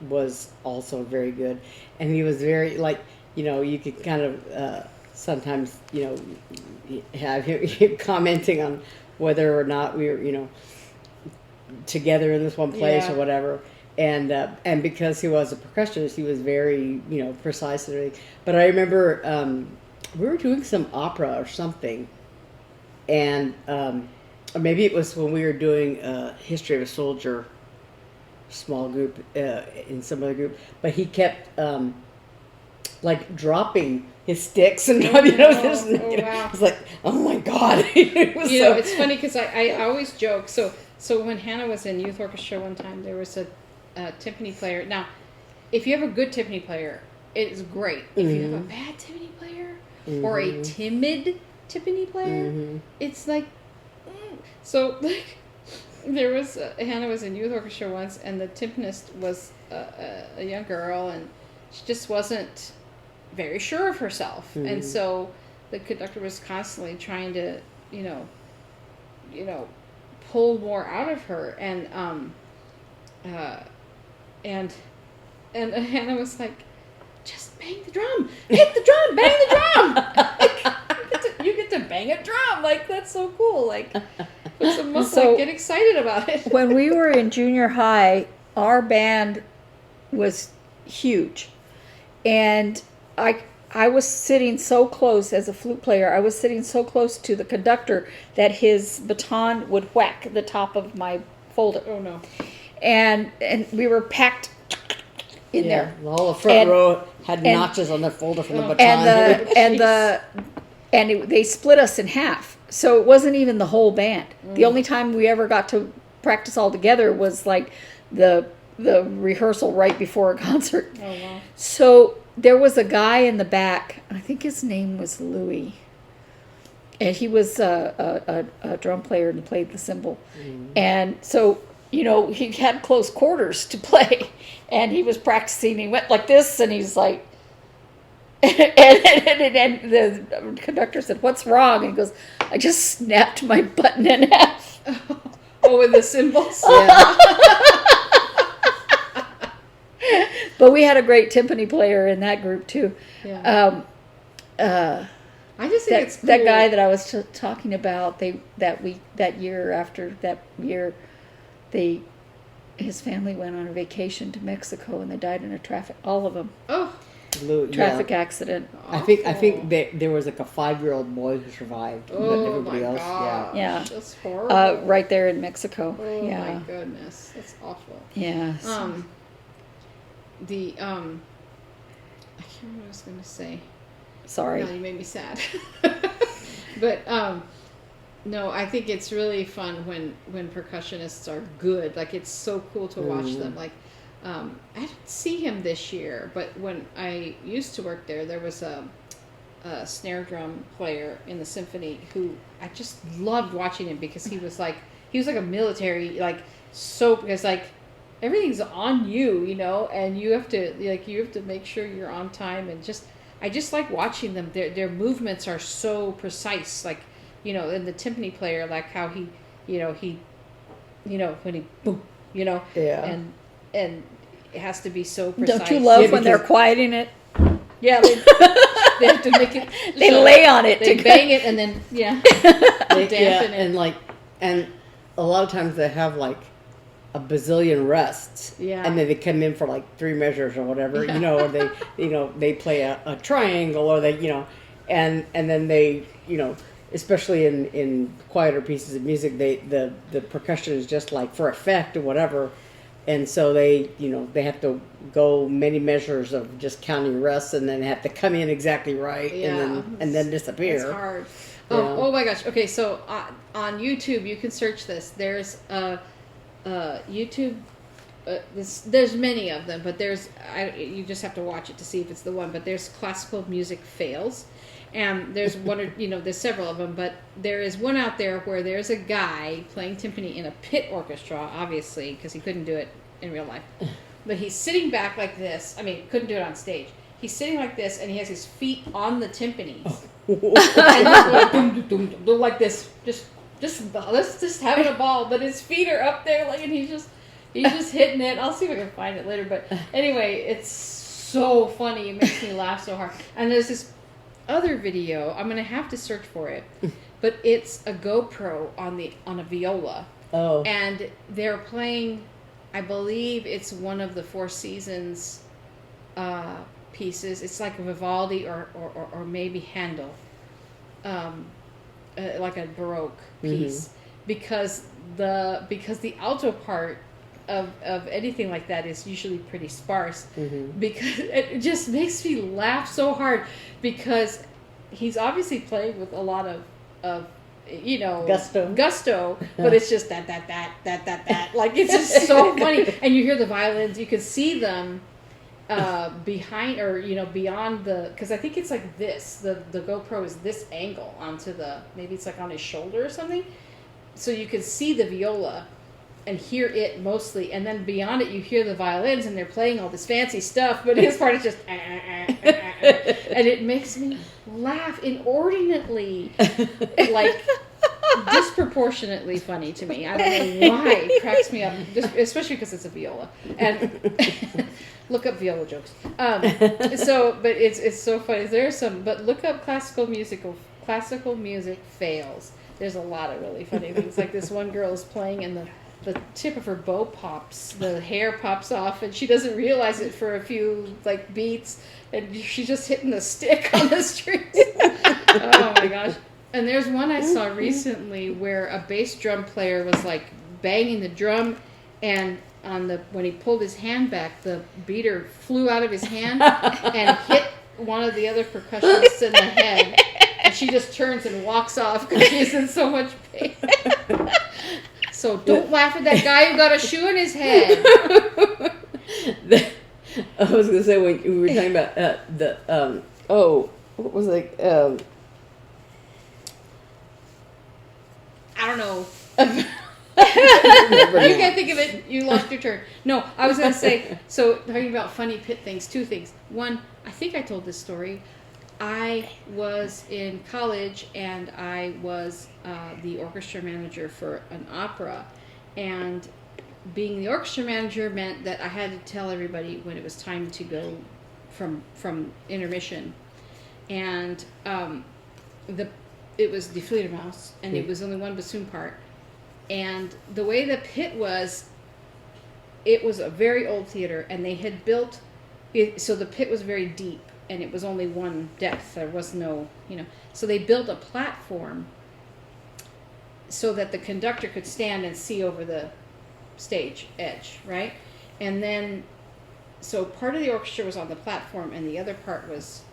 was also very good, and he was very, like, you know, you could kind of sometimes, you know, have him commenting on whether or not we were, you know, together in this one place or whatever. And because he was a percussionist, he was very, you know, precise and everything. But I remember we were doing some opera or something, and or maybe it was when we were doing History of a Soldier small group in some other group. But he kept like dropping his sticks and you know, this. And, you know, wow. I was like, oh my God. It was you know, it's funny because I always joke. So when Hannah was in youth orchestra one time, there was a timpani player. Now, if you have a good timpani player, it's great. If you have a bad timpani player or a timid timpani player, it's like, so like there was Hannah was in youth orchestra once, and the timpanist was a young girl, and she just wasn't very sure of herself, and so the conductor was constantly trying to, you know, pull more out of her, and Hannah was like, just bang the drum, hit the drum, bang the drum. Like, you get to bang a drum, like that's so cool. Like, it's almost like get excited about it. When we were in junior high, our band was huge, and I was sitting so close as a flute player. I was sitting so close to the conductor that his baton would whack the top of my folder. Oh no! And we were packed in there. The whole front row had notches on their folder from the baton. They split us in half, so it wasn't even the whole band. The only time we ever got to practice all together was like the rehearsal right before a concert. Oh wow! So there was a guy in the back, I think his name was Louis, and he was a drum player and played the cymbal. And so, you know, he had close quarters to play, and he was practicing. He went like this, and he's like, and the conductor said, "What's wrong?" And he goes, "I just snapped my button in half." Oh, with the cymbals? Yeah. But we had a great timpani player in that group too. Yeah. I just think it's cool. That guy that I was talking about. His family went on a vacation to Mexico, and they died in a traffic. All of them. Oh. Traffic accident. I think there was like a 5-year-old boy who survived, but everybody else, yeah, that's horrible. right there in Mexico. Oh yeah. my goodness, that's awful. Yeah. I can't remember what I was going to say. Sorry. No, you made me sad. But no, I think it's really fun when percussionists are good. Like, it's so cool to watch them. Like, I didn't see him this year, but when I used to work there was a snare drum player in the symphony who I just loved watching him because he was like a military, like, so, because like everything's on you, you know, and you have to make sure you're on time, and I just like watching them. Their movements are so precise. Like in the timpani player, like how he when he boom, Yeah. and it has to be so precise. Don't you love Yeah, when they're because- quieting it? Yeah, they have to make it. They so lay on it. They to bang it and then Yeah, dampen it. and a lot of times they have like a bazillion rests. Yeah. And then they come in for like 3 measures or whatever, Yeah. or they, they play a triangle or they, and then they, especially in quieter pieces of music, the percussion is just like for effect or whatever. And so they have to go many measures of just counting rests and then have to come in exactly right Yeah. and then disappear. It's hard. Yeah. Oh my gosh. Okay, so on YouTube you can search this. There's YouTube. There's many of them, but you just have to watch it to see if it's the one. But there's classical music fails, and there's one or there's several of them. But there is one out there where there's a guy playing timpani in a pit orchestra, obviously because he couldn't do it in real life. But he's sitting back like this. I mean, couldn't do it on stage. He's sitting like this, and he has his feet on the timpanis, and he's going dum, dum, dum, dum, like this, just having a ball. But his feet are up there, like, and he's just hitting it. I'll see if I can find it later. But anyway, it's so funny. It makes me laugh so hard. And there's this other video. I'm gonna have to search for it, but it's a GoPro on a viola, Oh. and they're playing. I believe it's one of the Four Seasons pieces. It's like Vivaldi or maybe Handel, like a Baroque piece, because the alto part of anything like that is usually pretty sparse, because it just makes me laugh so hard because he's obviously playing with a lot of gusto, but it's just that, like, it's just so funny. And you hear the violins, you can see them behind or beyond because I think it's like this, the GoPro is this angle onto maybe it's like on his shoulder or something, so you can see the viola and hear it mostly, and then beyond it you hear the violins and they're playing all this fancy stuff, but his part is just and it makes me laugh inordinately, like disproportionately funny to me. I don't know why it cracks me up, especially because it's a viola. And look up viola jokes. But it's so funny. There's some, but look up classical music fails. There's a lot of really funny things. Like this one girl is playing and the tip of her bow pops, the hair pops off, and she doesn't realize it for a few like beats, and she's just hitting the stick on the strings. Oh my gosh. And there's one I saw recently where a bass drum player was like banging the drum, and when he pulled his hand back, the beater flew out of his hand and hit one of the other percussionists in the head, and she just turns and walks off because she's in so much pain. So don't laugh at that guy who got a shoe in his head. I was going to say, when we were talking about what was it? I don't know. You can't think of it. You lost your turn. No, I was going to say, so talking about funny pit things, 2 things. One, I think I told this story. I was in college and I was the orchestra manager for an opera, and being the orchestra manager meant that I had to tell everybody when it was time to go from intermission, and it was Die Fledermaus, and it was only one bassoon part, and the way the pit was, it was a very old theater, and they had built it, so the pit was very deep, and it was only one depth. There was no, so they built a platform so that the conductor could stand and see over the stage edge, right? And then, so part of the orchestra was on the platform and the other part was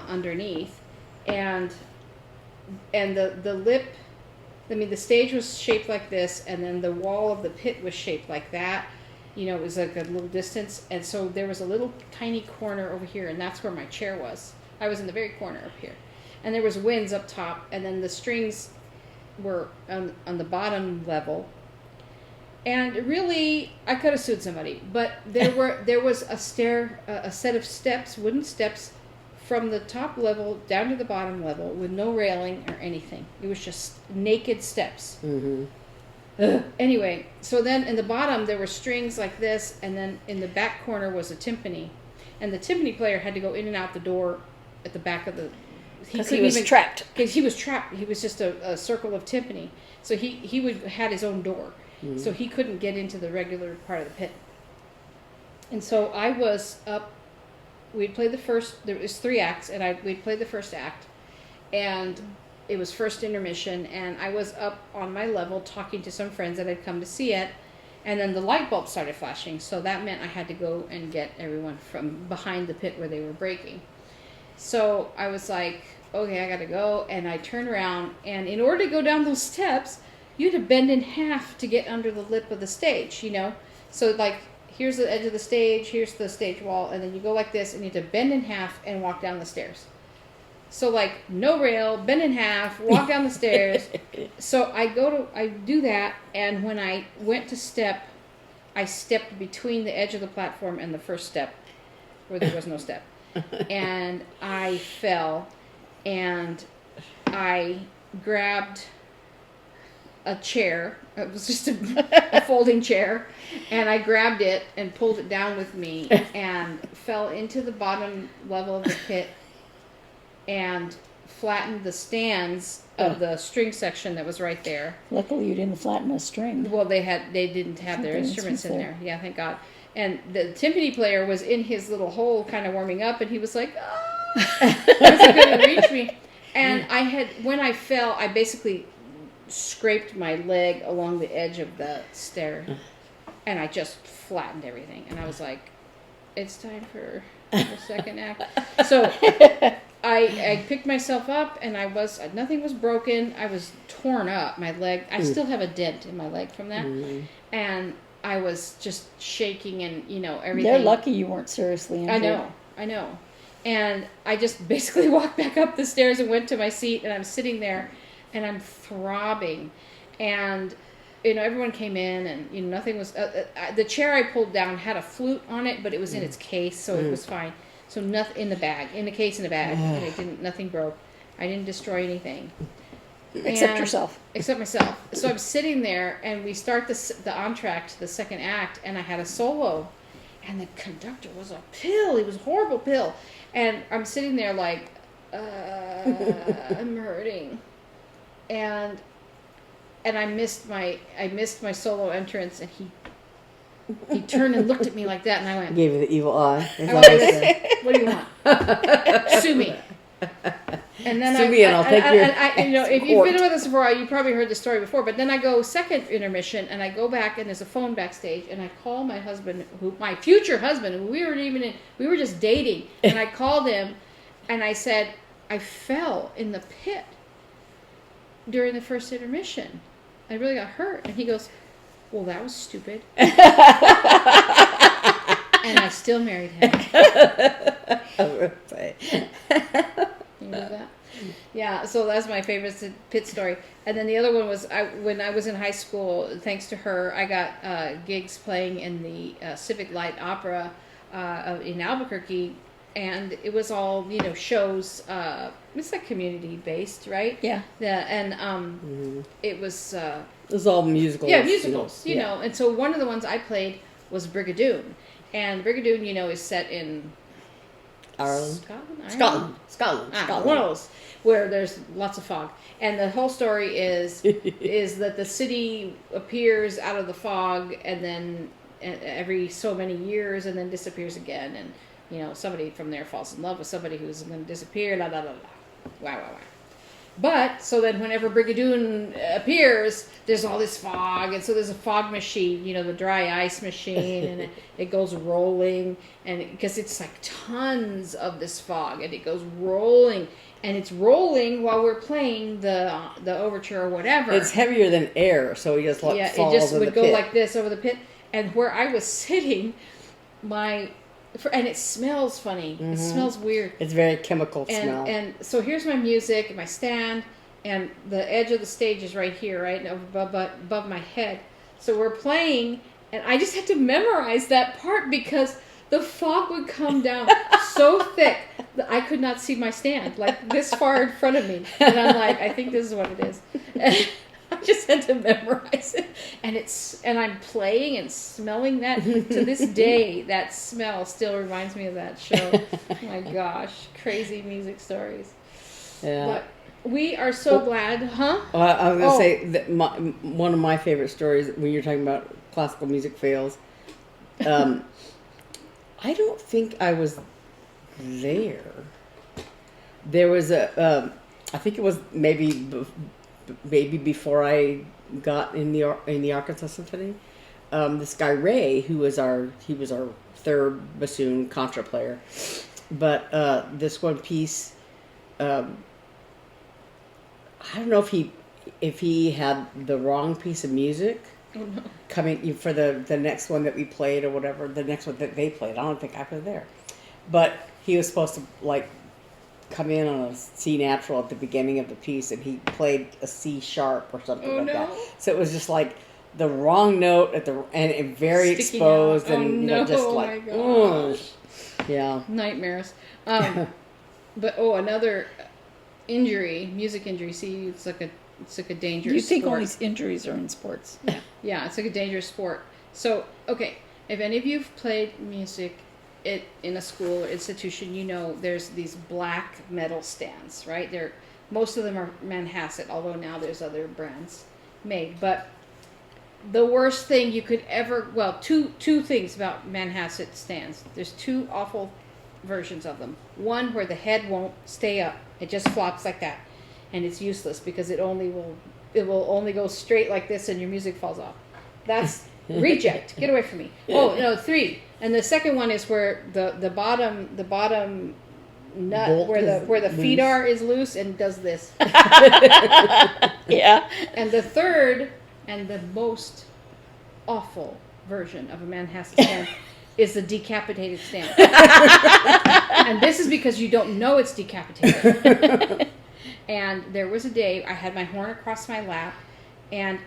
underneath, and the lip, the stage was shaped like this, and then the wall of the pit was shaped like that. It was like a little distance, and so there was a little tiny corner over here, and that's where my chair was. I was in the very corner up here, and there was winds up top, and then the strings were on the bottom level. And really, I could have sued somebody, but there was a set of steps, wooden steps, from the top level down to the bottom level with no railing or anything. It was just naked steps. Anyway, so then in the bottom there were strings like this, and then in the back corner was a timpani, and the timpani player had to go in and out the door at the back of the. Because he was trapped. Because he was trapped. He was just a circle of timpani. So he had his own door, so he couldn't get into the regular part of the pit. And so I was up. We'd played the first. There was 3 acts, and we'd played the first act, and it was first intermission, and I was up on my level talking to some friends that had come to see it, and then the light bulb started flashing, so that meant I had to go and get everyone from behind the pit where they were breaking. So I was like, okay, I gotta go, and I turned around, and in order to go down those steps, you had to bend in half to get under the lip of the stage, you know? So like, here's the edge of the stage, here's the stage wall, and then you go like this, and you have to bend in half and walk down the stairs. So like, no rail, bend in half, walk down the stairs. So I do that, and when I went to step, I stepped between the edge of the platform and the first step, where there was no step. And I fell, and I grabbed a chair. It was just a folding chair, and I grabbed it and pulled it down with me and fell into the bottom level of the pit and flattened the stands of the string section that was right there. Luckily, you didn't flatten a string. Well, they didn't have their instruments in there. Yeah, thank God. And the timpani player was in his little hole, kind of warming up, and he was like, "Ah!" He couldn't reach me. And when I fell, I basically scraped my leg along the edge of the stair, and I just flattened everything. And I was like, "It's time for the second act." So I picked myself up, and nothing was broken. I was torn up. My leg, I still have a dent in my leg from that, and I was just shaking, and everything. They're lucky you weren't seriously injured. I know. And I just basically walked back up the stairs and went to my seat, and I'm sitting there, and I'm throbbing, and everyone came in, and nothing was. The chair I pulled down had a flute on it, but it was in its case, so it was fine. So nothing in the bag, in the case in the bag, and nothing broke. I didn't destroy anything. Except yourself. Except myself. So I'm sitting there, and we start the entr'acte, the second act, and I had a solo, and the conductor was a pill. He was a horrible pill, and I'm sitting there like, I'm hurting, and I missed my solo entrance, and he turned and looked at me like that, and I went, gave you the evil eye. what do you want? Sue me. And then Sue me, and I'll take your if you've been with us before, you probably heard the story before. But then I go second intermission, and I go back, and there's a phone backstage, and I call my husband, my future husband, who we were just dating, and I called him, and I said, I fell in the pit during the first intermission. I really got hurt, and he goes, well, that was stupid. And I still married him. You know that? Yeah, so that's my favorite pit story. And then the other one was when I was in high school, thanks to her, I got gigs playing in the Civic Light Opera in Albuquerque. And it was all, shows. It's like community based, right? Yeah. It was. It was all musicals. Yeah, musicals. You know. And so one of the ones I played was Brigadoon, and Brigadoon, is set in Ireland. Scotland. One of those where there's lots of fog, and the whole story is that the city appears out of the fog, and then every so many years, and then disappears again, and. Somebody from there falls in love with somebody who's going to disappear, la la la la. Wow. But, so then whenever Brigadoon appears, there's all this fog, and so there's a fog machine, the dry ice machine, and it goes rolling, and because it's like tons of this fog, and it goes rolling, and it's rolling while we're playing the overture or whatever. It's heavier than air, so it just falls in the pit. Yeah, it just would go like this over the pit, and where I was sitting, and it smells funny. Mm-hmm. It smells weird. It's very chemical smell. And so here's my music, my stand, and the edge of the stage is right here, right above my head. So we're playing, and I just had to memorize that part because the fog would come down so thick that I could not see my stand, like this far in front of me. And I'm like, I think this is what it is. And I just had to memorize it. And I'm playing and smelling that. To this day, that smell still reminds me of that show. My gosh, crazy music stories. Yeah. But we are so glad, huh? Well, I was going to say that one of my favorite stories when you're talking about classical music fails, I don't think I was there. There was I think it was maybe before I got in the Arkansas Symphony. This guy Ray, he was our third bassoon contra player, but this one piece, I don't know if he had the wrong piece of music. Oh, no. Coming for the next one that we played or whatever, the next one that they played. I don't think I was there, but he was supposed to like come in on a C natural at the beginning of the piece, and he played a C sharp or something that. So it was just like the wrong note and very Sticking exposed out. and no. just like, my gosh. Yeah. Nightmares. But another injury, music injury. See, it's like a dangerous You think sport. all these injuries are in sports? Yeah, it's like a dangerous sport. So, okay, if any of you've played music in a school or institution, you know there's these black metal stands, right? Most of them are Manhasset, although now there's other brands made. But the worst thing you could ever, two things about Manhasset stands. There's two awful versions of them. One where the head won't stay up. It just flops like that. And it's useless because it will only go straight like this and your music falls off. That's reject. Get away from me. Oh no, 3. And the second one is where the bottom nut Bolt where the feet loose. are is loose and does this. Yeah. And the third and the most awful version of a Manhasset stand is the decapitated stand. And this is because you don't know it's decapitated. And there was a day I had my horn across my lap, and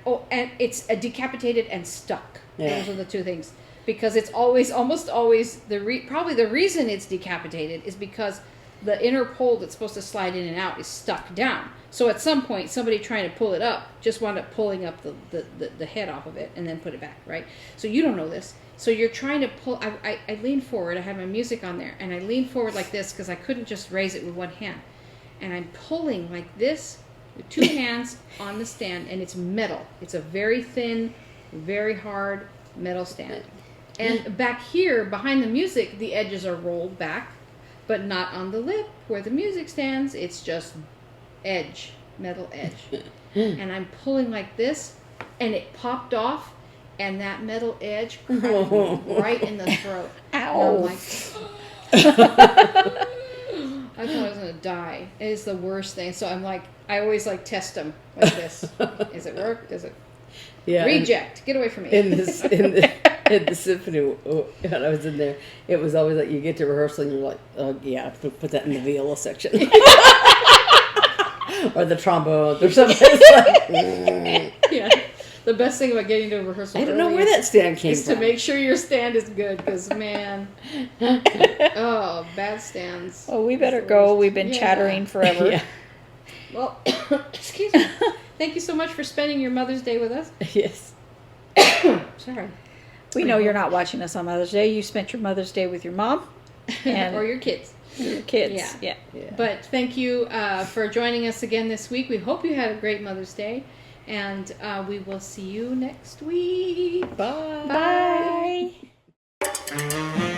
it's a decapitated and stuck. Yeah. Those are the two things. Because it's almost always probably the reason it's decapitated is because the inner pole that's supposed to slide in and out is stuck down. So at some point, somebody trying to pull it up just wound up pulling up the head off of it and then put it back, right? So you don't know this. So you're trying to pull. I leaned forward. I had my music on there, and I leaned forward like this because I couldn't just raise it with one hand. And I'm pulling like this with two hands on the stand, and it's metal. It's a very thin, very hard metal stand. And back here, behind the music, the edges are rolled back, but not on the lip where the music stands. It's just edge, metal edge. And I'm pulling like this, and it popped off, and that metal edge cracked me right in the throat. Ow. I thought I was going to die. It is the worst thing. So I'm like, I always like test them like this. Does it work? Does it? Yeah. Reject. Get away from me. In the symphony, when I was in there, it was always like you get to rehearsal and you're like, oh yeah, put that in the viola section. Or the trombone or something. It's like, Yeah. The best thing about getting to a rehearsal I don't know early where that stand came is from. to make sure your stand is good, because man, bad stands. Oh, we better the go. worst. We've been Yeah. chattering forever. Yeah. Well, excuse me. Thank you so much for spending your Mother's Day with us. Yes. Sorry. We know you're not watching us on Mother's Day. You spent your Mother's Day with your mom and Or your kids. your kids. Yeah. Yeah. But thank you for joining us again this week. We hope you had a great Mother's Day. And we will see you next week. Bye. Bye.